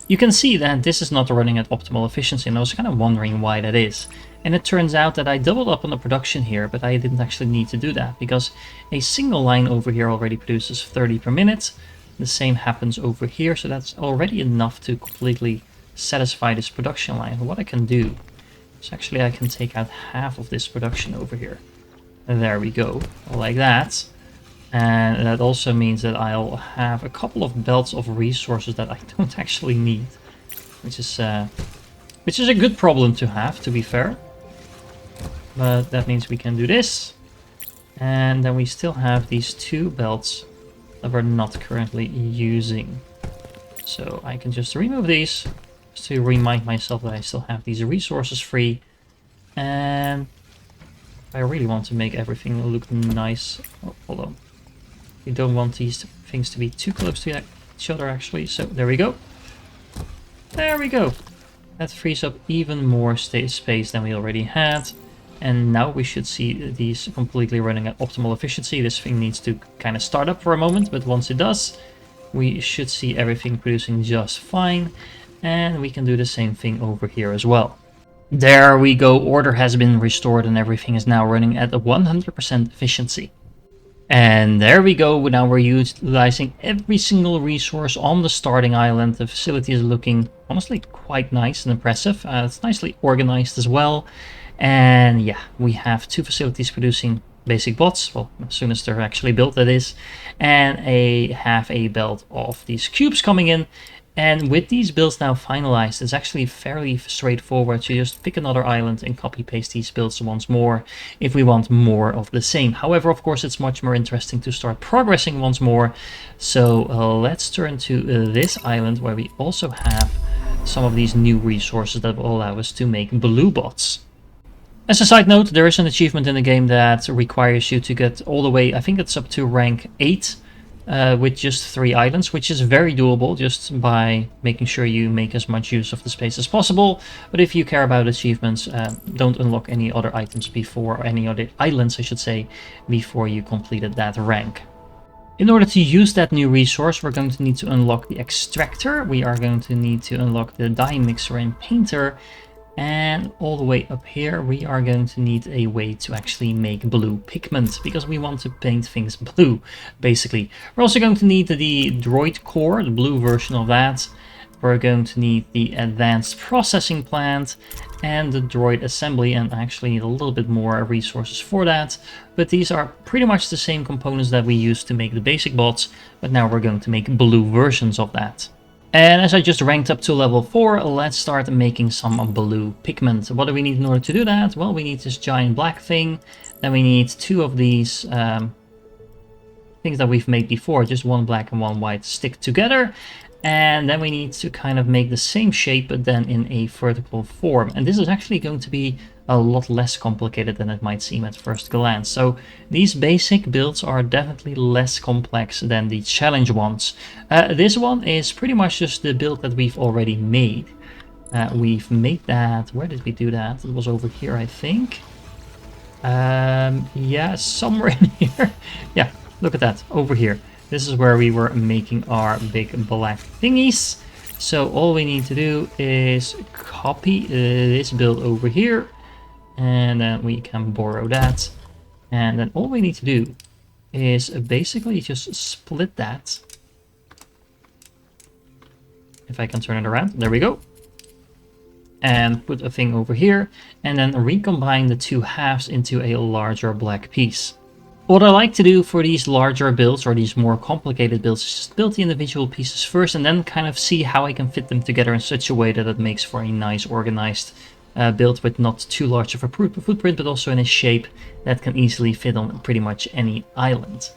You can see that this is not running at optimal efficiency, and I was kind of wondering why that is. And it turns out that I doubled up on the production here, but I didn't actually need to do that, because a single line over here already produces 30 per minute. The same happens over here, so that's already enough to completely satisfy this production line. What I can do is actually I can take out half of this production over here. And there we go, like that. And that also means that I'll have a couple of belts of resources that I don't actually need, which is a good problem to have, to be fair. But that means we can do this, and then we still have these 2 belts that we're not currently using. So I can just remove these just to remind myself that I still have these resources free. And I really want to make everything look nice. Oh, hold on. We don't want these things to be too close to each other, actually. So there we go. There we go. That frees up even more space than we already had. And now we should see these completely running at optimal efficiency. This thing needs to kind of start up for a moment, but once it does, we should see everything producing just fine. And we can do the same thing over here as well. There we go. Order has been restored and everything is now running at a 100% efficiency. And there we go. Now we're utilizing every single resource on the starting island. The facility is looking honestly quite nice and impressive. It's nicely organized as well. And yeah, we have 2 facilities producing basic bots. Well, as soon as they're actually built, that is. And half a belt of these cubes coming in. And with these builds now finalized, it's actually fairly straightforward to just pick another island and copy paste these builds once more if we want more of the same. However, of course, it's much more interesting to start progressing once more. So let's turn to this island where we also have some of these new resources that will allow us to make blue bots. As a side note, there is an achievement in the game that requires you to get all the way, I think it's up to rank 8. With just 3 islands, which is very doable just by making sure you make as much use of the space as possible. But if you care about achievements, don't unlock any other items before, or any other islands I should say, before you completed that rank. In order to use that new resource, we're going to need to unlock the extractor, we are going to need to unlock the dye mixer and painter, and all the way up here we are going to need a way to actually make blue pigment, because we want to paint things blue, basically. We're also going to need the droid core, the blue version of that. We're going to need the advanced processing plant and the droid assembly, and actually need a little bit more resources for that. But these are pretty much the same components that we used to make the basic bots, but now we're going to make blue versions of that. And as I just ranked up to level 4, let's start making some blue pigment. What do we need in order to do that? Well, we need this giant black thing. Then we need 2 of these things that we've made before, just 1 black and 1 white stick together. And then we need to kind of make the same shape, but then in a vertical form. And this is actually going to be a lot less complicated than it might seem at first glance. So these basic builds are definitely less complex than the challenge ones. This one is pretty much just the build that we've already made. We've made that, where did we do that? It was over here, I think. Yeah, somewhere in here. Yeah, look at that, over here. This is where we were making our big black thingies. So all we need to do is copy this build over here. And then we can borrow that. And then all we need to do is basically just split that. If I can turn it around, there we go. And put a thing over here. And then recombine the 2 halves into a larger black piece. What I like to do for these larger builds, or these more complicated builds, is just build the individual pieces first and then kind of see how I can fit them together in such a way that it makes for a nice organized build with not too large of a footprint, but also in a shape that can easily fit on pretty much any island.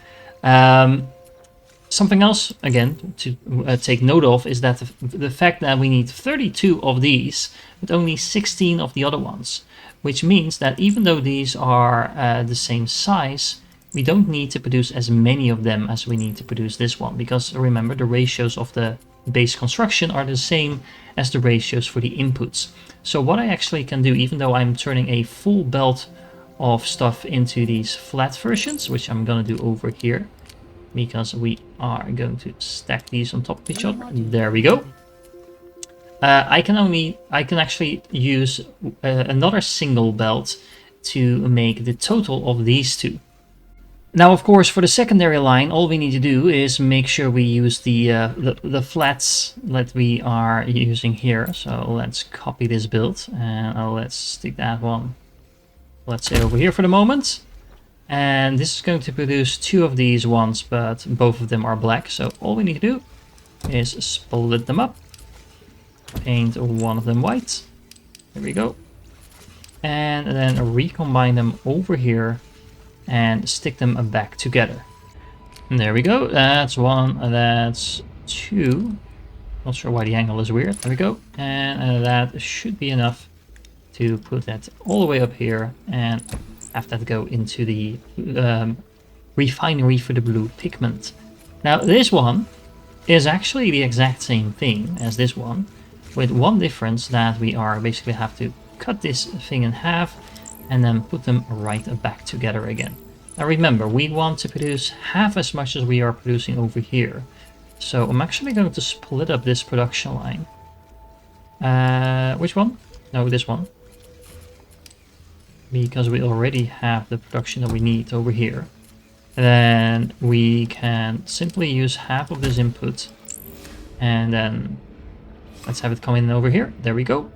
Something else, again, to take note of is that the fact that we need 32 of these, but only 16 of the other ones, which means that even though these are the same size, we don't need to produce as many of them as we need to produce this one, because remember, the ratios of the base construction are the same as the ratios for the inputs. So what I actually can do, even though I'm turning a full belt of stuff into these flat versions, which I'm going to do over here, because we are going to stack these on top of each other. There we go. I can actually use another single belt to make the total of these two. Now, of course, for the secondary line, all we need to do is make sure we use the flats that we are using here. So let's copy this build and let's stick that one, let's say, over here for the moment. And this is going to produce two of these ones, but both of them are black. So all we need to do is split them up, paint one of them white. There we go. And then recombine them over here and stick them back together. And there we go. That's one, that's two. Not sure why the angle is weird. There we go. And that should be enough to put that all the way up here and have that go into the refinery for the blue pigment. Now this one is actually the exact same thing as this one, with one difference, that we are basically have to cut this thing in half and then put them right back together again. Now remember, we want to produce half as much as we are producing over here. So I'm actually going to split up this production line. Which one? No, this one. Because we already have the production that we need over here. And then we can simply use half of this input. And then let's have it come in over here. There we go.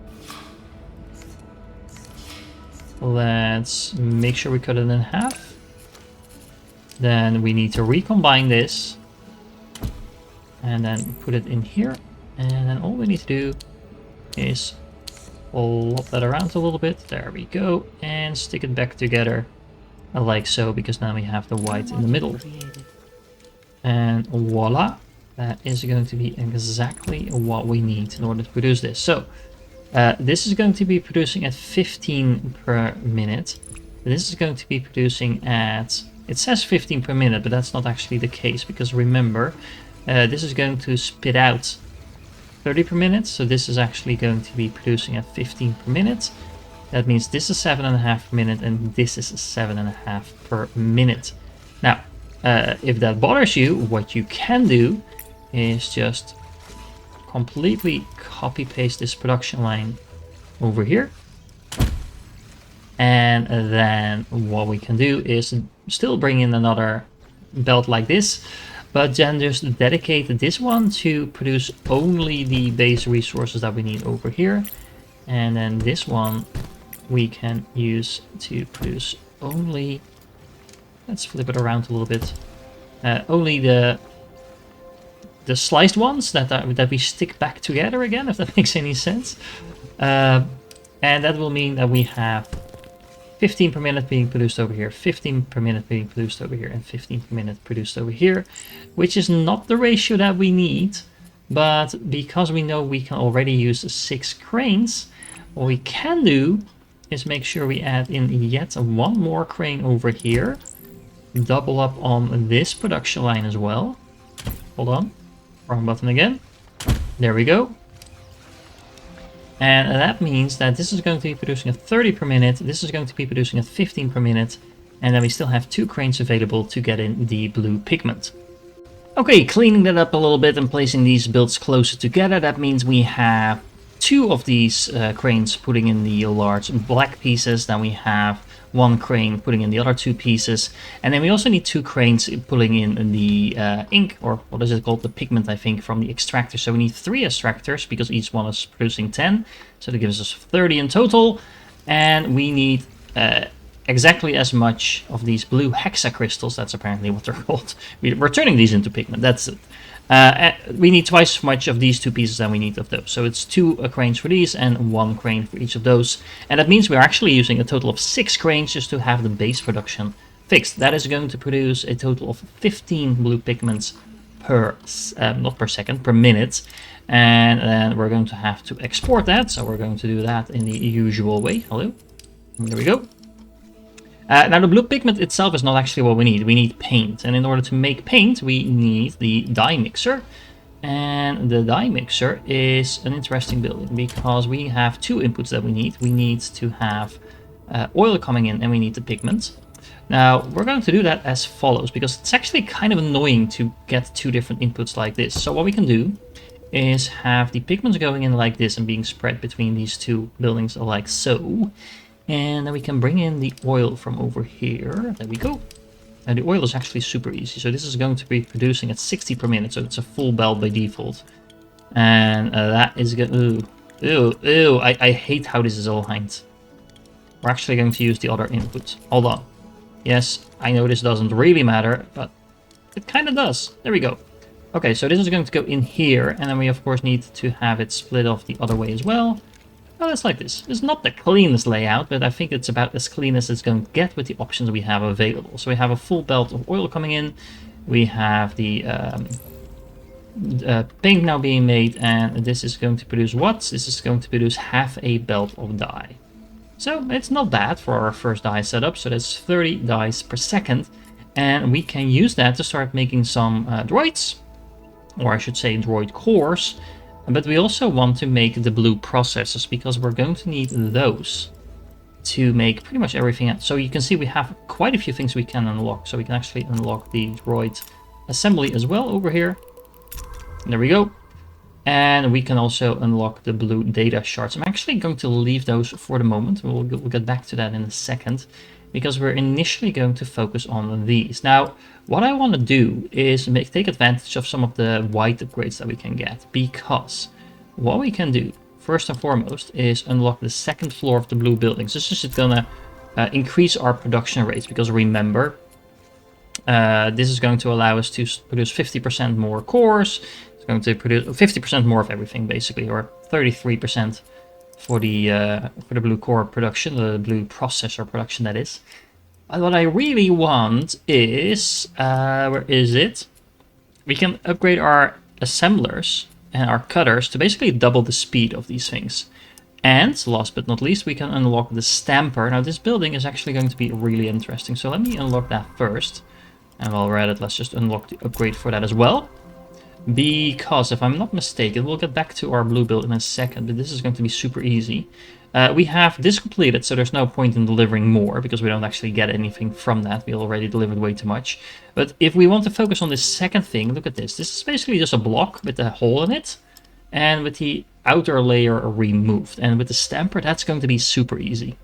Let's make sure we cut it in half. Then we need to recombine this. And then put it in here. And then all we need to do is flop that around a little bit. There we go. And stick it back together like so, because now we have the white in the middle. And voila. That is going to be exactly what we need in order to produce this. So this is going to be producing at 15 per minute. This is going to be producing at, it says 15 per minute, but that's not actually the case, because remember, this is going to spit out 30 per minute. So this is actually going to be producing at 15 per minute. That means this is 7.5 per minute and this is 7.5 per minute. Now, if that bothers you, what you can do is just completely copy paste this production line over here. And then what we can do is still bring in another belt like this, but then just dedicate this one to produce only the base resources that we need over here. And then this one we can use to produce only, let's flip it around a little bit, only the sliced ones that we stick back together again, if that makes any sense. And that will mean that we have 15 per minute being produced over here, 15 per minute being produced over here, and 15 per minute produced over here, which is not the ratio that we need. But because we know we can already use 6 cranes, what we can do is make sure we add in yet one more crane over here, double up on this production line as well. Hold on, wrong button again. There we go. And that means that this is going to be producing at 30 per minute, this is going to be producing at 15 per minute, and then we still have 2 cranes available to get in the blue pigment. Okay, cleaning that up a little bit and placing these builds closer together, that means we have 2 of these cranes putting in the large black pieces, then we have 1 crane putting in the other 2 pieces, and then we also need 2 cranes pulling in the ink, or what is it called, the pigment, I think, from the extractor. So we need 3 extractors because each one is producing 10, so that gives us 30 in total, and we need exactly as much of these blue hexacrystals, that's apparently what they're called. We're turning these into pigment, that's it. We need twice as much of these 2 pieces than we need of those. So it's 2 cranes for these and 1 crane for each of those. And that means we're actually using a total of 6 cranes just to have the base production fixed. That is going to produce a total of 15 blue pigments per, not per second, per minute. And then we're going to have to export that. So we're going to do that in the usual way. Hello. There we go. Now the blue pigment itself is not actually what we need. We need paint. And in order to make paint, we need the dye mixer. And the dye mixer is an interesting building because we have two inputs that we need. We need to have oil coming in and we need the pigment. Now we're going to do that as follows because it's actually kind of annoying to get two different inputs like this. So what we can do is have the pigments going in like this and being spread between these two buildings like so. And then we can bring in the oil from over here. There we go. And the oil is actually super easy. So this is going to be producing at 60 per minute. So it's a full belt by default. And that is good. Ooh. I hate how this is aligned. We're actually going to use the other input. Hold on. Yes, I know this doesn't really matter, but it kind of does. There we go. Okay, so this is going to go in here. And then we, of course, need to have it split off the other way as well. Well, it's like this. It's not the cleanest layout, but I think it's about as clean as it's going to get with the options we have available. So we have a full belt of oil coming in. We have the paint now being made, and this is going to produce what? This is going to produce half a belt of dye. So it's not bad for our first dye setup. So that's 30 dyes per second. And we can use that to start making some droids, or I should say droid cores. But we also want to make the blue processors because we're going to need those to make pretty much everything else. So you can see we have quite a few things we can unlock. So we can actually unlock the droid assembly as well over here. There we go. And we can also unlock the blue data shards. I'm actually going to leave those for the moment. We'll get back to that in a second, because we're initially going to focus on these. Now, what I want to do is take advantage of some of the white upgrades that we can get, because what we can do, first and foremost, is unlock the second floor of the blue buildings. This is just going to increase our production rates, because remember, this is going to allow us to produce 50% more cores. It's going to produce 50% more of everything, basically, or 33% for the blue core production, the blue processor production, that is. But what I really want is, where is it? We can upgrade our assemblers and our cutters to basically double the speed of these things. And last but not least, we can unlock the stamper. Now this building is actually going to be really interesting. So let me unlock that first. And while we're at it, let's just unlock the upgrade for that as well. Because if I'm not mistaken, we'll get back to our blue build in a second, but this is going to be super easy. We have this completed, so there's no point in delivering more, because we don't actually get anything from that. We already delivered way too much. But if we want to focus on this second thing, look at this. This is basically just a block with a hole in it, and with the outer layer removed. And with the stamper, that's going to be super easy.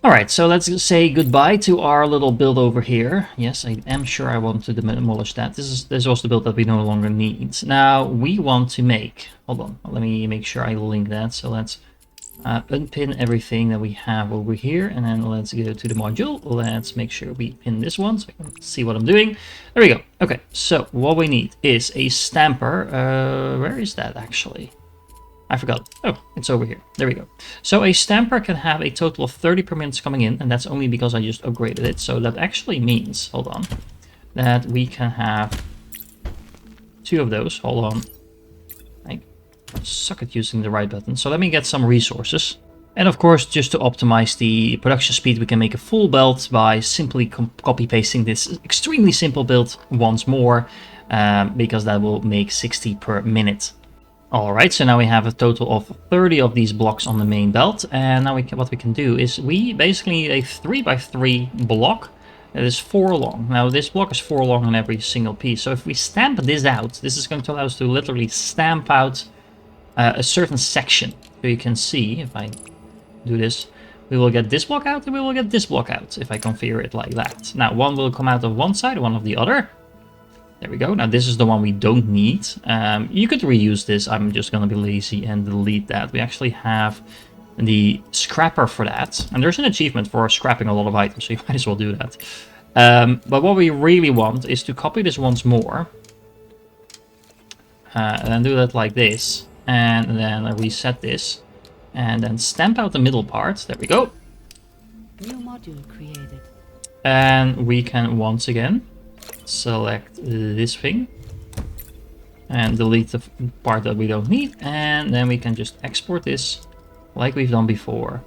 Alright, so let's say goodbye to our little build over here. Yes, I am sure I want to demolish that. This was the build that we no longer need. Now, we want to make... Hold on, let me make sure I link that. So let's unpin everything that we have over here. And then let's go to the module. Let's make sure we pin this one so I can see what I'm doing. There we go. Okay, so what we need is a stamper. Where is that actually? I forgot. Oh, it's over here. There we go. So a stamper can have a total of 30 per minute coming in, and that's only because I just upgraded it. So that actually means, hold on, that we can have 2 of those. Hold on. I suck at using the right button. So let me get some resources. And of course, just to optimize the production speed, we can make a full belt by simply copy pasting this extremely simple build once more, because that will make 60 per minute. Alright, so now we have a total of 30 of these blocks on the main belt, and now what we can do is we basically need a 3x3 block that is 4 long. Now this block is 4 long on every single piece, so if we stamp this out, this is going to allow us to literally stamp out a certain section. So you can see, if I do this, we will get this block out and we will get this block out, if I configure it like that. Now one will come out of one side, one of the other. There we go. Now this is the one we don't need. You could reuse this. I'm just going to be lazy and delete that. We actually have the scrapper for that. And there's an achievement for scrapping a lot of items, so you might as well do that. But what we really want is to copy this once more. And then do that like this. And then reset this. And then stamp out the middle part. There we go.
New module created.
And we can once again select this thing, and delete the part that we don't need, and then we can just export this like we've done before.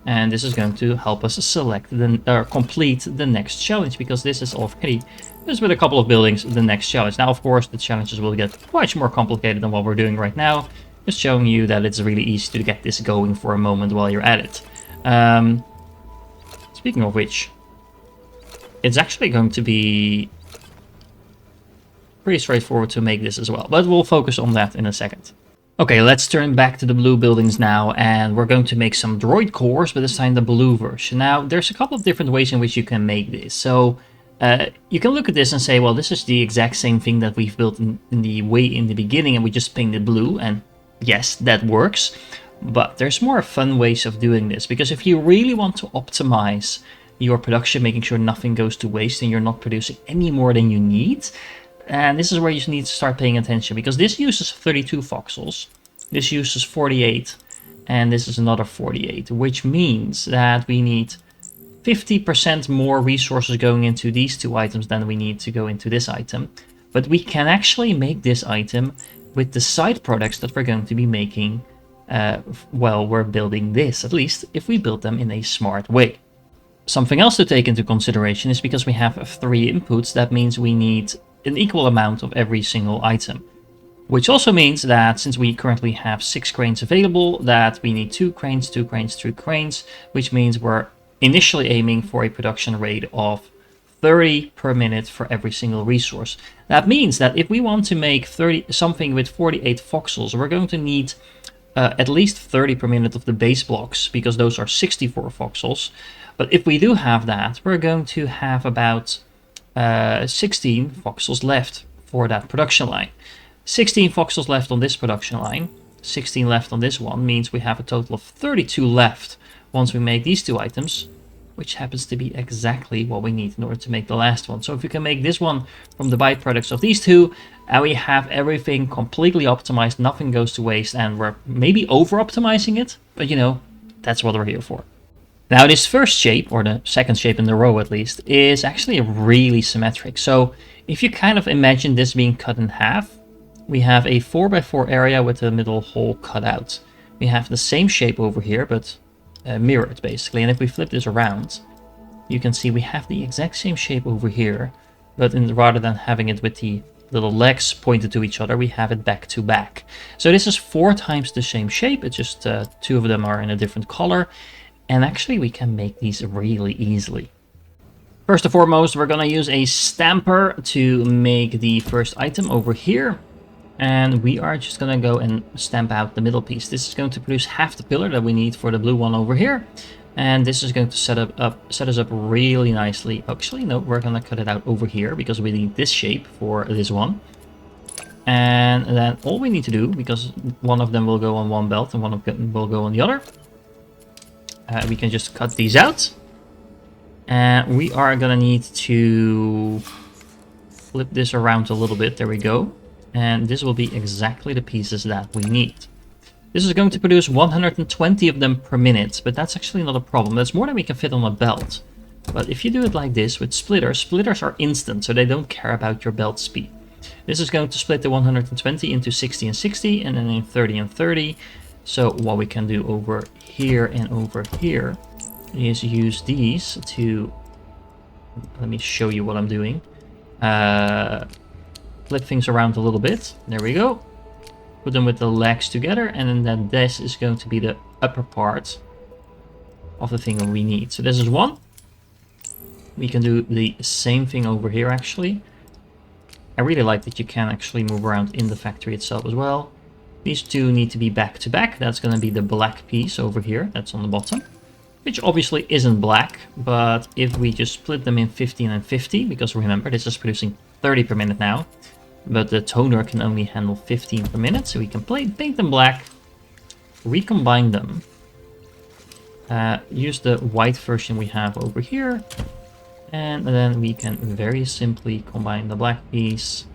And this is going to help us select complete the next challenge, because this is already, just with a couple of buildings, the next challenge. Now, of course, the challenges will get quite more complicated than what we're doing right now. Just showing you that it's really easy to get this going for a moment while you're at it. Speaking of which, it's actually going to be pretty straightforward to make this as well, but we'll focus on that in a second. Okay, let's turn back to the blue buildings now, and we're going to make some droid cores, but this time the blue version. Now, there's a couple of different ways in which you can make this. So, you can look at this and say, well, this is the exact same thing that we've built in the beginning, and we just painted blue, and yes, that works. But there's more fun ways of doing this, because if you really want to optimize your production, making sure nothing goes to waste and you're not producing any more than you need, and this is where you need to start paying attention, because this uses 32 voxels, this uses 48, and this is another 48, which means that we need 50% more resources going into these two items than we need to go into this item. But we can actually make this item with the side products that we're going to be making while we're building this, at least if we build them in a smart way. Something else to take into consideration is because we have 3 inputs, that means we need an equal amount of every single item. Which also means that since we currently have 6 cranes available, that we need 2 cranes, 2 cranes, 2 cranes, which means we're initially aiming for a production rate of 30 per minute for every single resource. That means that if we want to make something with 48 voxels, we're going to need at least 30 per minute of the base blocks, because those are 64 voxels. But if we do have that, we're going to have about 16 voxels left for that production line. 16 voxels left on this production line, 16 left on this one, means we have a total of 32 left once we make these 2 items, which happens to be exactly what we need in order to make the last one. So if we can make this one from the byproducts of these 2, and we have everything completely optimized, nothing goes to waste, and we're maybe over-optimizing it, but you know, that's what we're here for. Now, this first shape, or the second shape in the row at least, is actually really symmetric. So if you kind of imagine this being cut in half, we have a 4x4 area with the middle hole cut out. We have the same shape over here, but mirrored basically. And if we flip this around, you can see we have the exact same shape over here, but rather than having it with the little legs pointed to each other, we have it back to back. So this is 4 times the same shape, it's just 2 of them are in a different color. And actually we can make these really easily. First and foremost, we're going to use a stamper to make the first item over here. And we are just going to go and stamp out the middle piece. This is going to produce half the pillar that we need for the blue one over here. And this is going to set us up really nicely. Actually, no, we're going to cut it out over here because we need this shape for this one. And then all we need to do, because one of them will go on one belt and one of them will go on the other, we can just cut these out. And we are going to need to flip this around a little bit. There we go. And this will be exactly the pieces that we need. This is going to produce 120 of them per minute, but that's actually not a problem. That's more than we can fit on a belt. But if you do it like this with splitters, splitters are instant, so they don't care about your belt speed. This is going to split the 120 into 60 and 60, and then in 30 and 30. So what we can do over here and over here is use these to, let me show you what I'm doing. Flip things around a little bit. There we go. Put them with the legs together, and then this is going to be the upper part of the thing that we need. So this is one. We can do the same thing over here actually. I really like that you can actually move around in the factory itself as well. These 2 need to be back to back. That's going to be the black piece over here. That's on the bottom, which obviously isn't black. But if we just split them in 15 and 50, because remember, this is producing 30 per minute now, but the toner can only handle 15 per minute. So we can paint them black, recombine them, use the white version we have over here, and then we can very simply combine the black piece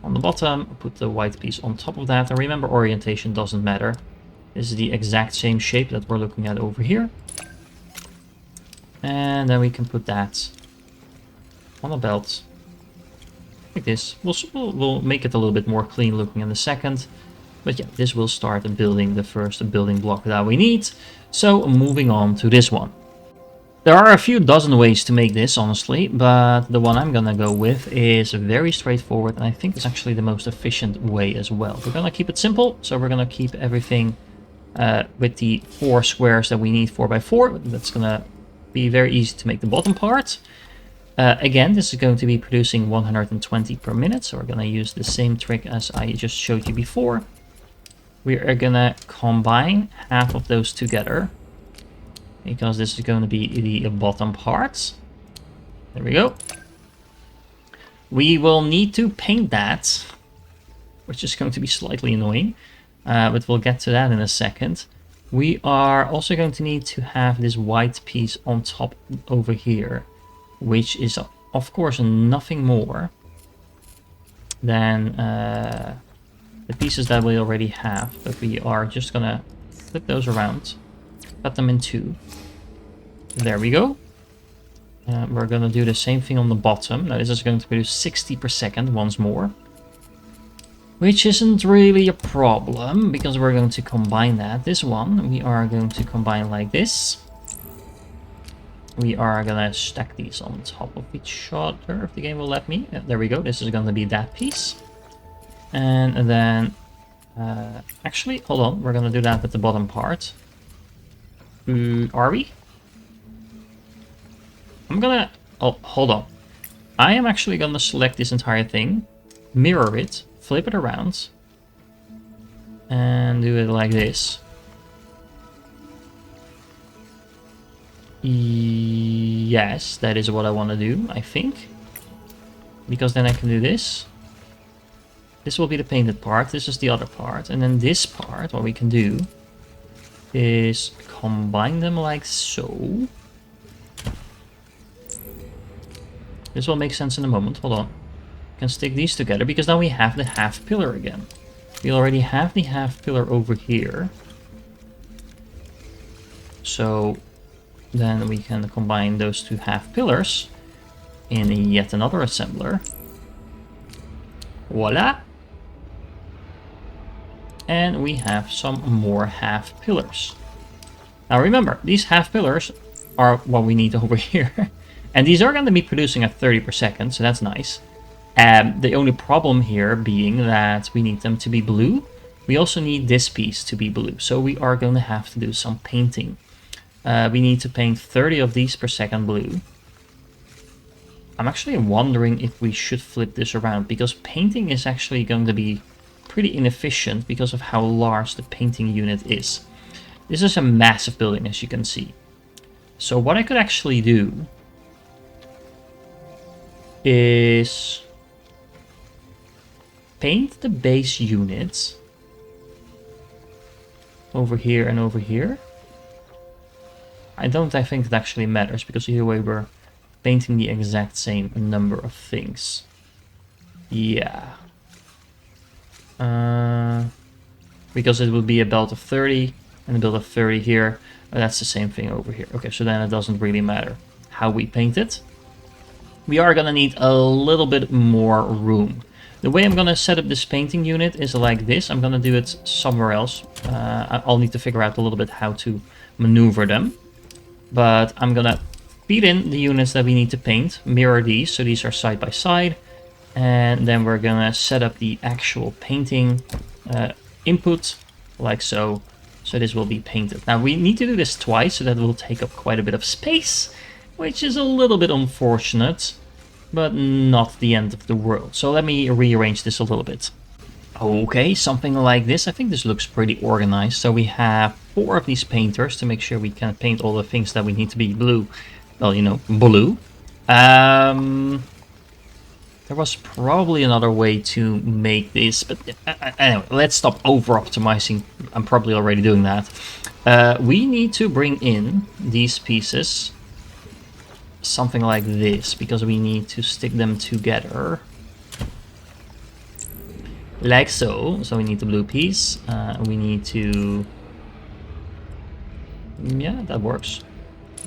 on the bottom, put the white piece on top of that. And remember, orientation doesn't matter. This is the exact same shape that we're looking at over here. And then we can put that on a belt like this. We'll make it a little bit more clean looking in a second. But yeah, this will start building the first building block that we need. So moving on to this one. There are a few dozen ways to make this, honestly, but the one I'm gonna go with is very straightforward, and I think it's actually the most efficient way as well. We're gonna keep it simple, so we're gonna keep everything with the 4 squares that we need 4x4. That's gonna be very easy to make the bottom part. Again, this is going to be producing 120 per minute, so we're gonna use the same trick as I just showed you before. We are gonna combine half of those together, because this is going to be the bottom part. There we go. We will need to paint that, which is going to be slightly annoying, but we'll get to that in a second. We are also going to need to have this white piece on top over here, which is of course nothing more than the pieces that we already have, but we are just gonna flip those around, cut them in 2. There we go. We're gonna do the same thing on the bottom. Now this is going to produce 60 per second once more, which isn't really a problem because we're going to combine that. This one we are going to combine like this. We are gonna stack these on top of each other if the game will let me. There we go. This is gonna be that piece. And then, actually, hold on, we're gonna do that with the bottom part. Are we? I'm gonna, oh, hold on. I am actually gonna select this entire thing, mirror it, flip it around, and do it like this. Yes, that is what I want to do, I think. Because then I can do this. This will be the painted part, this is the other part, and then this part, what we can do is combine them like so. This will make sense in a moment, hold on. We can stick these together because now we have the half pillar again. We already have the half pillar over here. So then we can combine those 2 half pillars in yet another assembler. Voila! And we have some more half pillars. Now remember, these half pillars are what we need over here. And these are going to be producing at 30 per second, so that's nice. The only problem here being that we need them to be blue. We also need this piece to be blue, so we are going to have to do some painting. We need to paint 30 of these per second blue. I'm actually wondering if we should flip this around, because painting is actually going to be pretty inefficient because of how large the painting unit is. This is a massive building, as you can see. So what I could actually do is paint the base units over here and over here. I think it actually matters, because either way we're painting the exact same number of things. Yeah. Because it will be a belt of 30 and a belt of 30 here. That's the same thing over here. Okay, so then it doesn't really matter how we paint it. We are gonna need a little bit more room. The way I'm gonna set up this painting unit is like this. I'm gonna do it somewhere else. I'll need to figure out a little bit how to maneuver them. But I'm gonna feed in the units that we need to paint, mirror these, so these are side by side. And then we're gonna set up the actual painting input, like so. So this will be painted. Now we need to do this twice, so that will take up quite a bit of space, which is a little bit unfortunate, but not the end of the world. So let me rearrange this a little bit. Okay, something like this. I think this looks pretty organized. So we have 4 of these painters to make sure we can paint all the things that we need to be blue. Well, you know, blue. There was probably another way to make this, but anyway, let's stop over-optimizing. I'm probably already doing that. We need to bring in these pieces, something like this, because we need to stick them together. Like so. So we need the blue piece. We need to... Yeah, that works.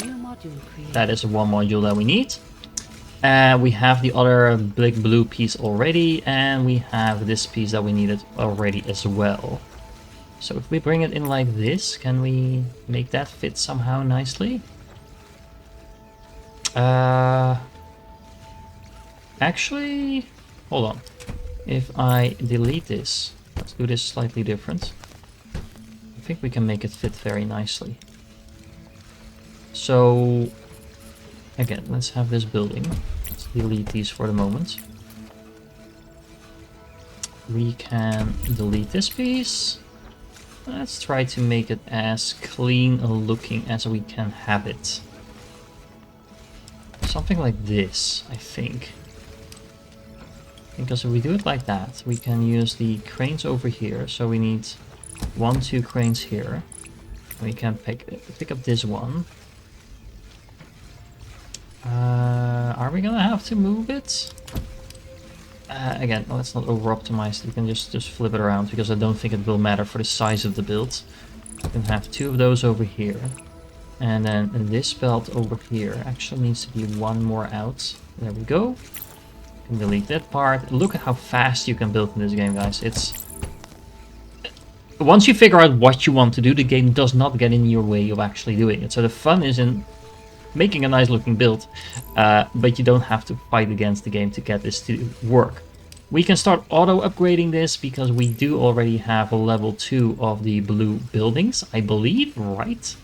New module created.
That is one module that we need. We have the other big blue piece already, and we have this piece that we needed already as well. So if we bring it in like this, can we make that fit somehow nicely? Actually, hold on. If I delete this, let's do this slightly different. I think we can make it fit very nicely. So, again, let's have this building. Let's delete these for the moment. We can delete this piece. Let's try to make it as clean looking as we can have it. Something like this, I think. Because if we do it like that, we can use the cranes over here. So we need 1, 2 cranes here. We can pick up this one. Are we gonna have to move it? Again, let's not over-optimize. You can just flip it around, because I don't think it will matter for the size of the build. We can have 2 of those over here. And then this belt over here actually needs to be 1 more out. There we go. Can delete that part. Look at how fast you can build in this game, guys. It's once you figure out what you want to do, the game does not get in your way of actually doing it. So the fun is in making a nice looking build, but you don't have to fight against the game to get this to work. We can start auto upgrading this because we do already have a level 2 of the blue buildings, I believe, right?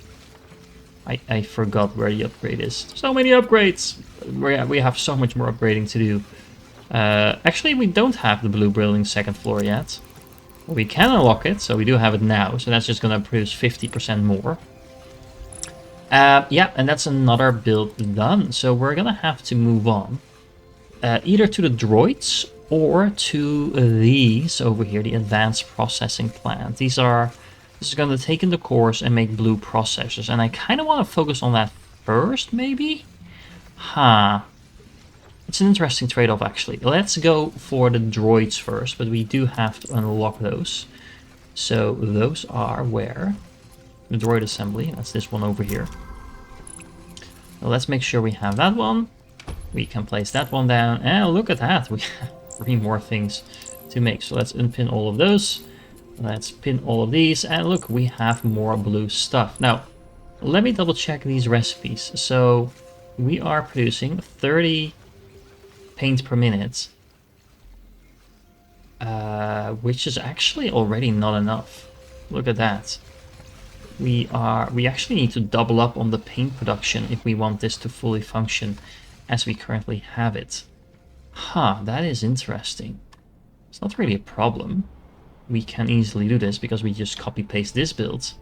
I forgot where the upgrade is. So many upgrades! We have so much more upgrading to do. Actually, we don't have the blue building 2nd floor yet. We can unlock it, so we do have it now. So that's just going to produce 50% more. Yeah, and that's another build done. So we're going to have to move on. Either to the droids or to these over here, the advanced processing plant. This is going to take in the cores and make blue processors. And I kind of want to focus on that first, maybe? Huh. It's an interesting trade-off, actually. Let's go for the droids first, but we do have to unlock those. So those are where? The droid assembly. That's this one over here. So let's make sure we have that one. We can place that one down. And look at that. We have 3 more things to make. So let's unpin all of those. Let's pin all of these. And look, we have more blue stuff. Now, let me double check these recipes. So we are producing 30 paint per minute, which is actually already not enough. Look at that. We actually need to double up on the paint production if we want this to fully function as we currently have it. Huh, that is interesting. It's not really a problem. We can easily do this because we just copy paste this build.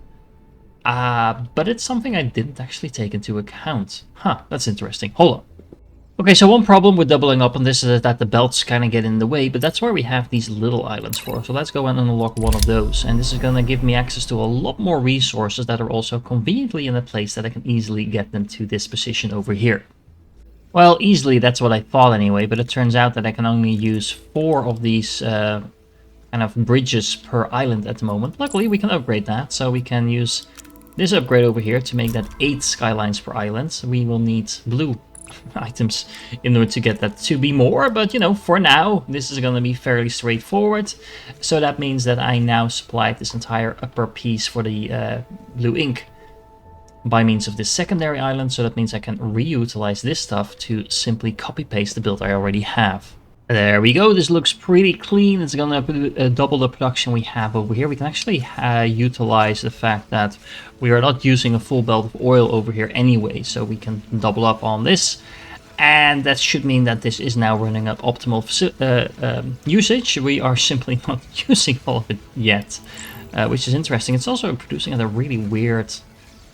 But it's something I didn't actually take into account. Huh, that's interesting. Hold on. Okay, so one problem with doubling up on this is that the belts kind of get in the way, but that's where we have these little islands for. So let's go and unlock one of those. And this is going to give me access to a lot more resources that are also conveniently in a place that I can easily get them to this position over here. Well, easily, that's what I thought anyway, but it turns out that I can only use 4 of these kind of bridges per island at the moment. Luckily, we can upgrade that, so we can use this upgrade over here to make that 8 skylines per island. We will need blue items in order to get that to be more, but you know, for now this is going to be fairly straightforward. So that means that I now supplied this entire upper piece for the blue ink by means of this secondary island, so that means I can reutilize this stuff to simply copy paste the build I already have. There we go, this looks pretty clean. It's gonna double the production we have over here. We can actually utilize the fact that we are not using a full belt of oil over here anyway, so we can double up on this. And that should mean that this is now running at optimal usage. We are simply not using all of it yet, which is interesting. It's also producing at a really weird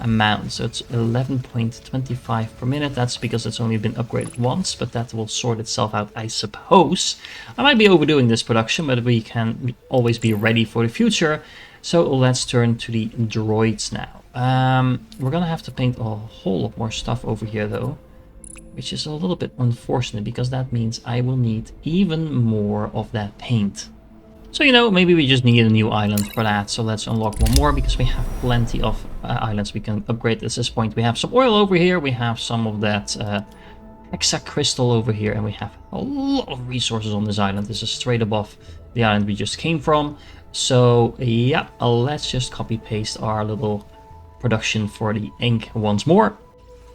amount, so it's 11.25 per minute. That's because it's only been upgraded once, but that will sort itself out, I suppose. I might be overdoing this production, but we can always be ready for the future. So let's turn to the droids now. We're gonna have to paint a whole lot more stuff over here though, which is a little bit unfortunate because that means I will need even more of that paint. So, you know, maybe we just need a new island for that. So let's unlock one more because we have plenty of islands we can upgrade at this point. We have some oil over here. We have some of that hexa crystal over here, and we have a lot of resources on this island. This is straight above the island we just came from. So yeah, let's just copy paste our little production for the ink once more.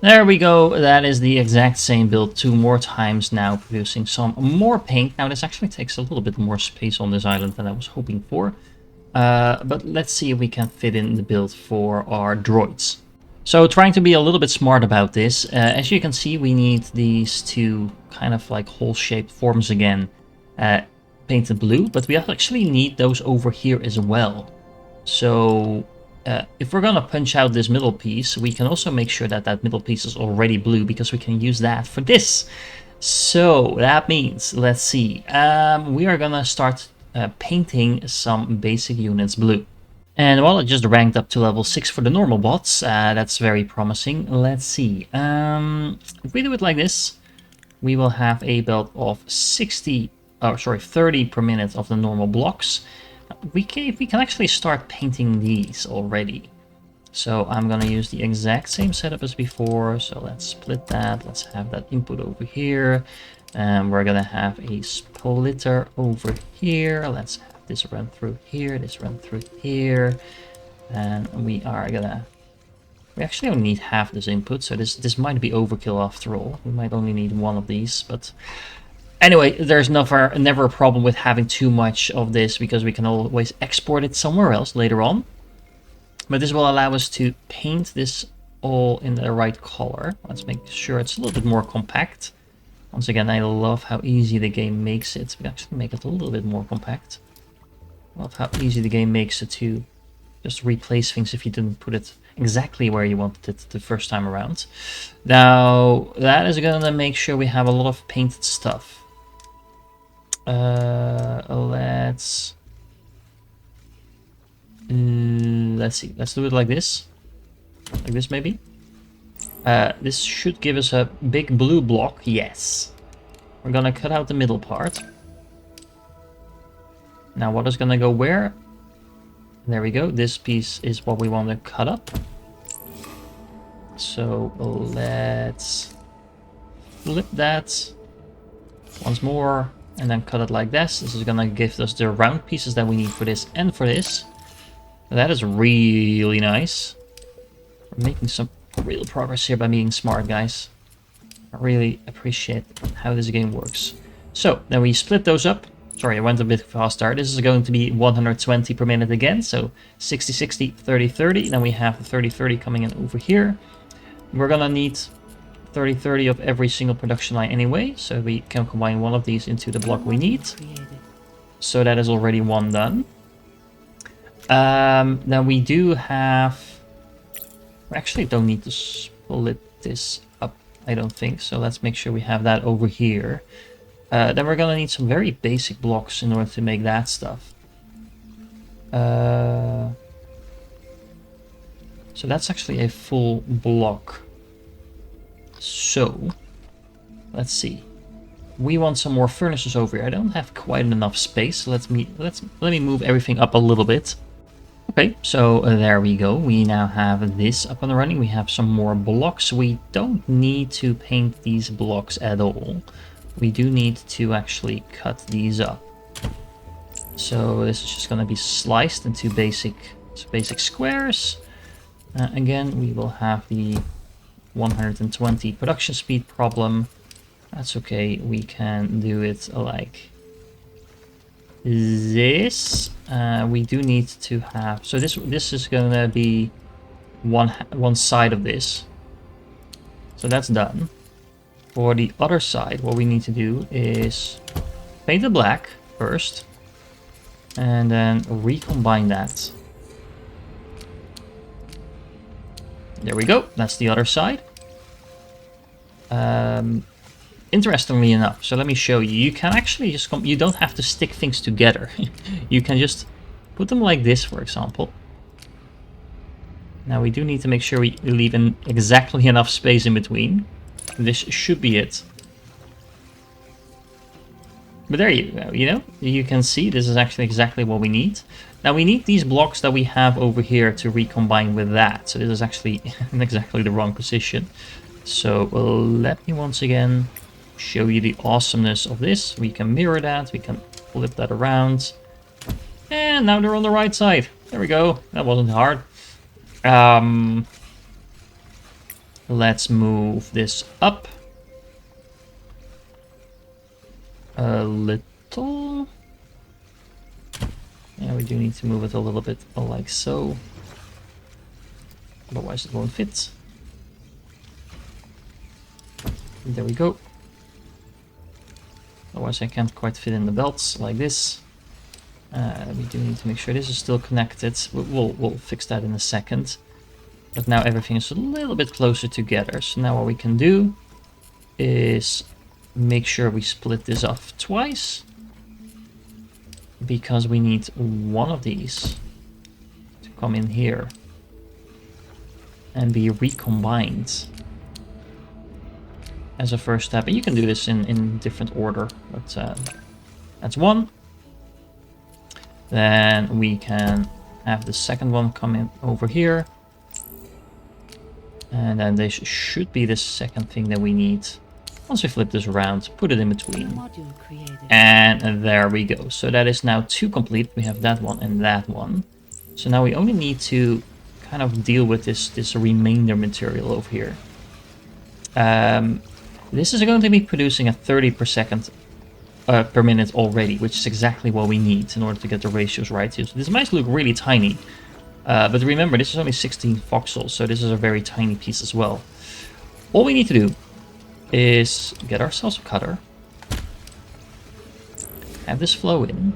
There we go, that is the exact same build 2 more times now, producing some more paint. Now this actually takes a little bit more space on this island than I was hoping for. But let's see if we can fit in the build for our droids. So trying to be a little bit smart about this, as you can see we need these two kind of like hole-shaped forms again painted blue, but we actually need those over here as well. So if we're gonna punch out this middle piece, we can also make sure that that middle piece is already blue, because we can use that for this. So that means, let's see, we are gonna start painting some basic units blue. And well, it just ranked up to level 6 for the normal bots. That's very promising. Let's see. If we do it like this, we will have a build of 30 per minute of the normal blocks. We can actually start painting these already. So I'm gonna use the exact same setup as before. So let's split that. Let's have that input over here. And we're gonna have a splitter over here. Let's have this run through here, this run through here. And we actually only need half this input, so this might be overkill after all. We might only need one of these, but anyway, there's never a problem with having too much of this, because we can always export it somewhere else later on. But this will allow us to paint this all in the right color. Let's make sure it's a little bit more compact. Once again, I love how easy the game makes it. We actually make it a little bit more compact. I love how easy the game makes it to just replace things if you didn't put it exactly where you wanted it the first time around. Now, that is gonna make sure we have a lot of painted stuff. Let's see. Let's do it like this. Like this, maybe. This should give us a big blue block. Yes. We're gonna cut out the middle part. Now, what is gonna go where? There we go. This piece is what we want to cut up. So let's flip that once more and then cut it like this. This is gonna give us the round pieces that we need for this and for this. That is really nice. We're making some real progress here by being smart, guys. I really appreciate how this game works. So then we split those up. Sorry, I went a bit faster. This is going to be 120 per minute again. So 60, 60, 30, 30. Then we have the 30, 30 coming in over here. We're gonna need 30, 30 of every single production line anyway. So we can combine one of these into the block we need. So that is already one done. Then we do have... We actually don't need to split this up, I don't think. So let's make sure we have that over here. Then we're gonna need some very basic blocks in order to make that stuff. So that's actually a full block. So let's see. We want some more furnaces over here. I don't have quite enough space, so let me move everything up a little bit. Okay, so there we go. We now have this up and running. We have some more blocks. We don't need to paint these blocks at all. We do need to actually cut these up. So this is just going to be sliced into basic squares. Again, we will have the 120 production speed problem. That's okay. We can do it like this. We do need to have... So this is going to be one side of this. So that's done. For the other side, what we need to do is paint it black first, and then recombine that. There we go. That's the other side. Interestingly enough, so let me show you. You can actually just you don't have to stick things together. You can just put them like this, for example. Now we do need to make sure we leave exactly enough space in between. This should be it. But there you go, you can see this is actually exactly what we need. Now we need these blocks that we have over here to recombine with that. So this is actually in exactly the wrong position. So let me once again show you the awesomeness of this. We can mirror that, we can flip that around. And now they're on the right side. There we go. That wasn't hard. Let's move this up a little. Yeah, we do need to move it a little bit like so. Otherwise it won't fit. There we go. Otherwise I can't quite fit in the belts like this. We do need to make sure this is still connected. We'll fix that in a second. But now everything is a little bit closer together. So now what we can do is make sure we split this off twice. Because we need one of these to come in here and be recombined as a first step. And you can do this in different order, but that's one. Then we can have the second one come in over here. And then this should be the second thing that we need. Once we flip this around, put it in between. And there we go. So that is now 2 complete. We have that one and that one. So now we only need to kind of deal with this remainder material over here. This is going to be producing a 30 per second per minute already, which is exactly what we need in order to get the ratios right here. So this might look really tiny, but remember, this is only 16 voxels, so this is a very tiny piece as well. All we need to do is get ourselves a cutter, have this flow in,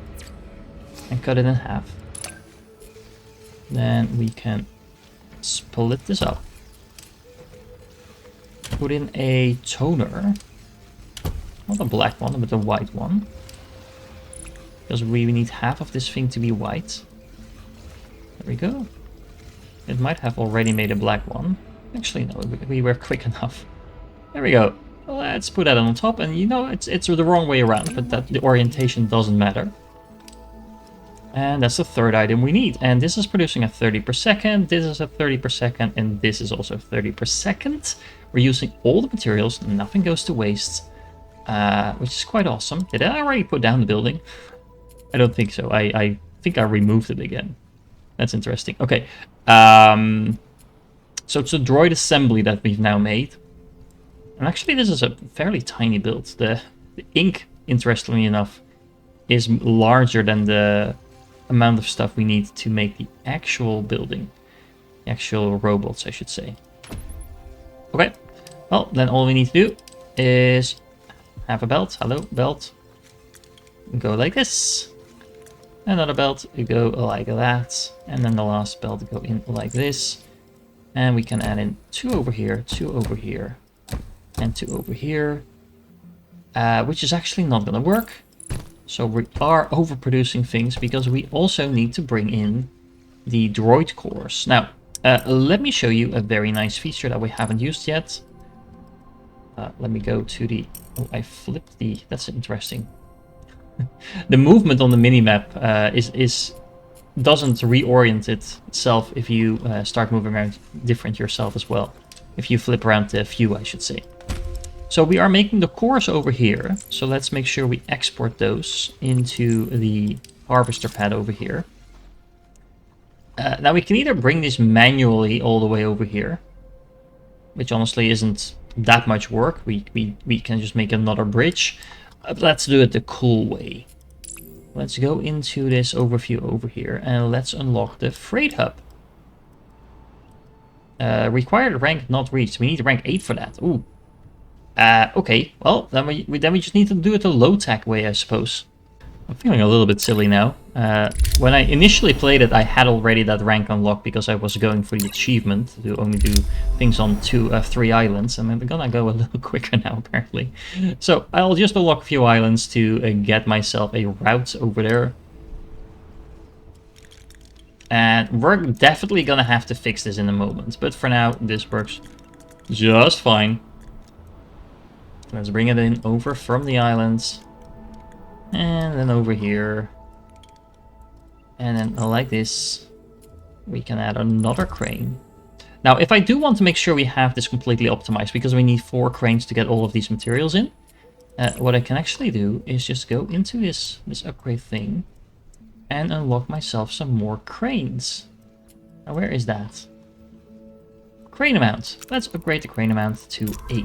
and cut it in half. Then we can split this up, put in a toner, not a black one, but a white one, because we need half of this thing to be white. There we go. It might have already made a black one. Actually, no, we were quick enough. There we go. Let's put that on top, and you know, it's the wrong way around, but that the orientation doesn't matter. And that's the third item we need. And this is producing a 30 per second, this is a 30 per second, and this is also 30 per second. We're using all the materials, nothing goes to waste, which is quite awesome. Did I already put down the building? I don't think so. I think I removed it again. That's interesting. Okay. So it's a droid assembly that we've now made. And actually this is a fairly tiny build. The ink, interestingly enough, is larger than the amount of stuff we need to make the actual building. The actual robots, I should say. Okay. Well, then all we need to do is have a belt. Hello, belt. Go like this. Another belt, you go like that. And then the last belt go in like this. And we can add in 2 over here, 2 over here, and 2 over here. Which is actually not going to work. So we are overproducing things because we also need to bring in the droid cores. Now, let me show you a very nice feature that we haven't used yet. Let me go to the... Oh, I flipped the... That's interesting. The movement on the minimap doesn't reorient itself if you start moving around different yourself as well. If you flip around the view, I should say. So we are making the cores over here. So let's make sure we export those into the harvester pad over here. Now we can either bring this manually all the way over here, which honestly isn't that much work. We can just make another bridge. But let's do it the cool way. Let's go into this overview over here and let's unlock the freight hub. Required rank not reached. We need rank 8 for that. Ooh. Okay. Well, then we just need to do it the low-tech way, I suppose. I'm feeling a little bit silly now. When I initially played it, I had already that rank unlocked because I was going for the achievement to only do things on 3 islands. And I'm gonna go a little quicker now, apparently. So I'll just unlock a few islands to get myself a route over there. And we're definitely gonna have to fix this in a moment. But for now, this works just fine. Let's bring it in over from the islands. And then over here. And then like this, we can add another crane. Now, if I do want to make sure we have this completely optimized, because we need 4 cranes to get all of these materials in, what I can actually do is just go into this upgrade thing and unlock myself some more cranes. Now, where is that? Crane amount. Let's upgrade the crane amount to 8.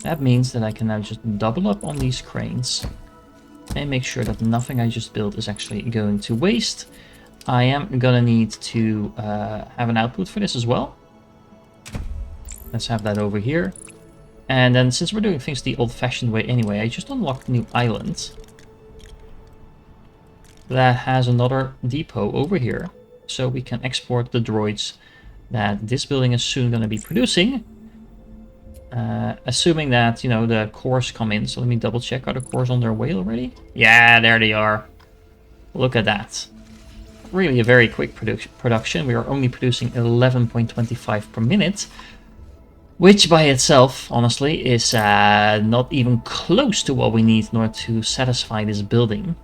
That means that I can now just double up on these cranes and make sure that nothing I just built is actually going to waste. I am gonna need to have an output for this as well. Let's have that over here. And then since we're doing things the old-fashioned way anyway, I just unlocked a new island that has another depot over here. So we can export the droids that this building is soon going to be producing. Assuming that, you know, the cores come in. So let me double check. Are the cores on their way already? Yeah, there they are. Look at that. Really a very quick production. We are only producing 11.25 per minute. Which by itself, honestly, is not even close to what we need in order to satisfy this building.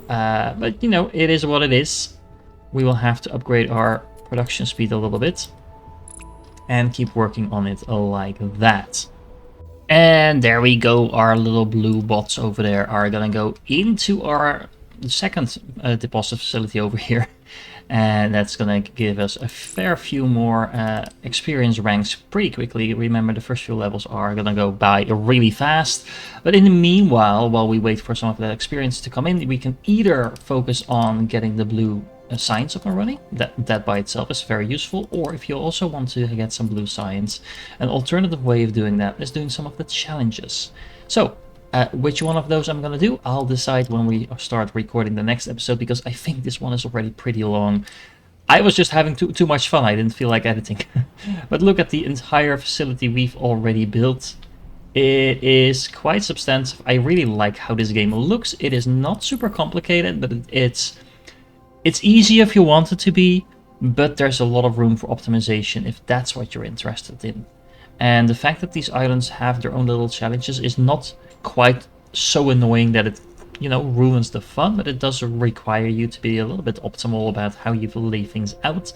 But, you know, it is what it is. We will have to upgrade our production speed a little bit and keep working on it like that. And there we go. Our little blue bots over there are gonna go into our second deposit facility over here, and that's gonna give us a fair few more experience ranks pretty quickly. Remember, the first few levels are gonna go by really fast, but in the meanwhile, while we wait for some of that experience to come in, we can either focus on getting the blue science up and running. That by itself is very useful. Or if you also want to get some blue science, an alternative way of doing that is doing some of the challenges. So which one of those I'm gonna do, I'll decide when we start recording the next episode, because I think this one is already pretty long. I was just having too much fun. I didn't feel like editing. But look at the entire facility we've already built. It is quite substantive. I really like how this game looks. It is not super complicated, but it's easy if you want it to be, but there's a lot of room for optimization if that's what you're interested in. And the fact that these islands have their own little challenges is not quite so annoying that it, you know, ruins the fun, but it does require you to be a little bit optimal about how you lay things out.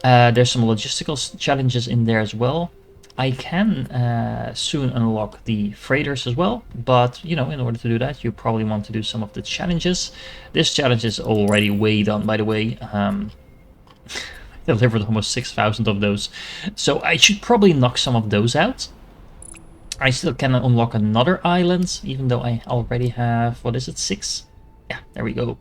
There's some logistical challenges in there as well. I can soon unlock the freighters as well, but, you know, in order to do that, you probably want to do some of the challenges. This challenge is already way done, by the way. I delivered almost 6,000 of those, so I should probably knock some of those out. I still can unlock another island, even though I already have, what is it, 6? Yeah, there we go.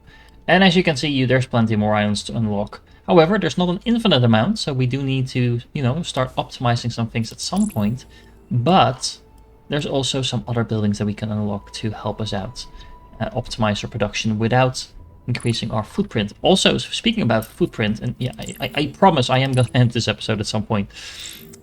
And as you can see, there's plenty more islands to unlock. However, there's not an infinite amount, so we do need to, you know, start optimizing some things at some point. But there's also some other buildings that we can unlock to help us out, optimize our production without increasing our footprint. Also, speaking about footprint, and yeah, I promise I am going to end this episode at some point.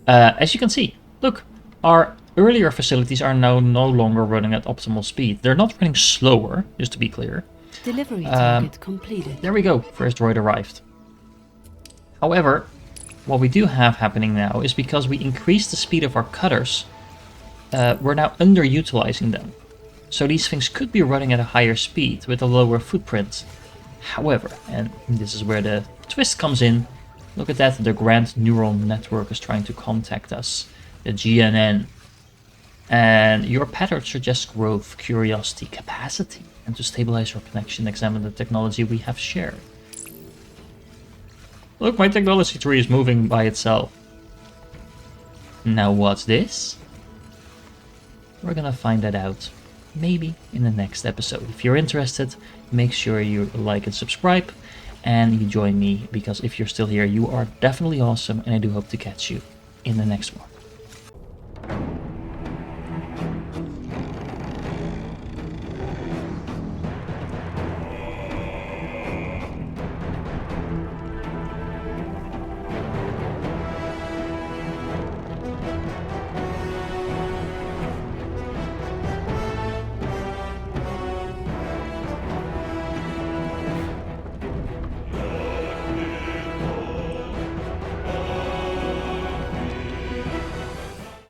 As you can see, look, our earlier facilities are now no longer running at optimal speed. They're not running slower, just to be clear.
Delivery target completed.
There we go, first droid arrived. However, what we do have happening now is because we increased the speed of our cutters, we're now underutilizing them. So these things could be running at a higher speed with a lower footprint. However, and this is where the twist comes in, look at that, the Grand Neural Network is trying to contact us, the GNN. And your pattern suggests growth, curiosity, capacity, and to stabilize our connection, examine the technology we have shared. Look, my technology tree is moving by itself. Now what's this? We're gonna find that out, maybe in the next episode. If you're interested, make sure you like and subscribe, and you join me, because if you're still here, you are definitely awesome, and I do hope to catch you in the next one.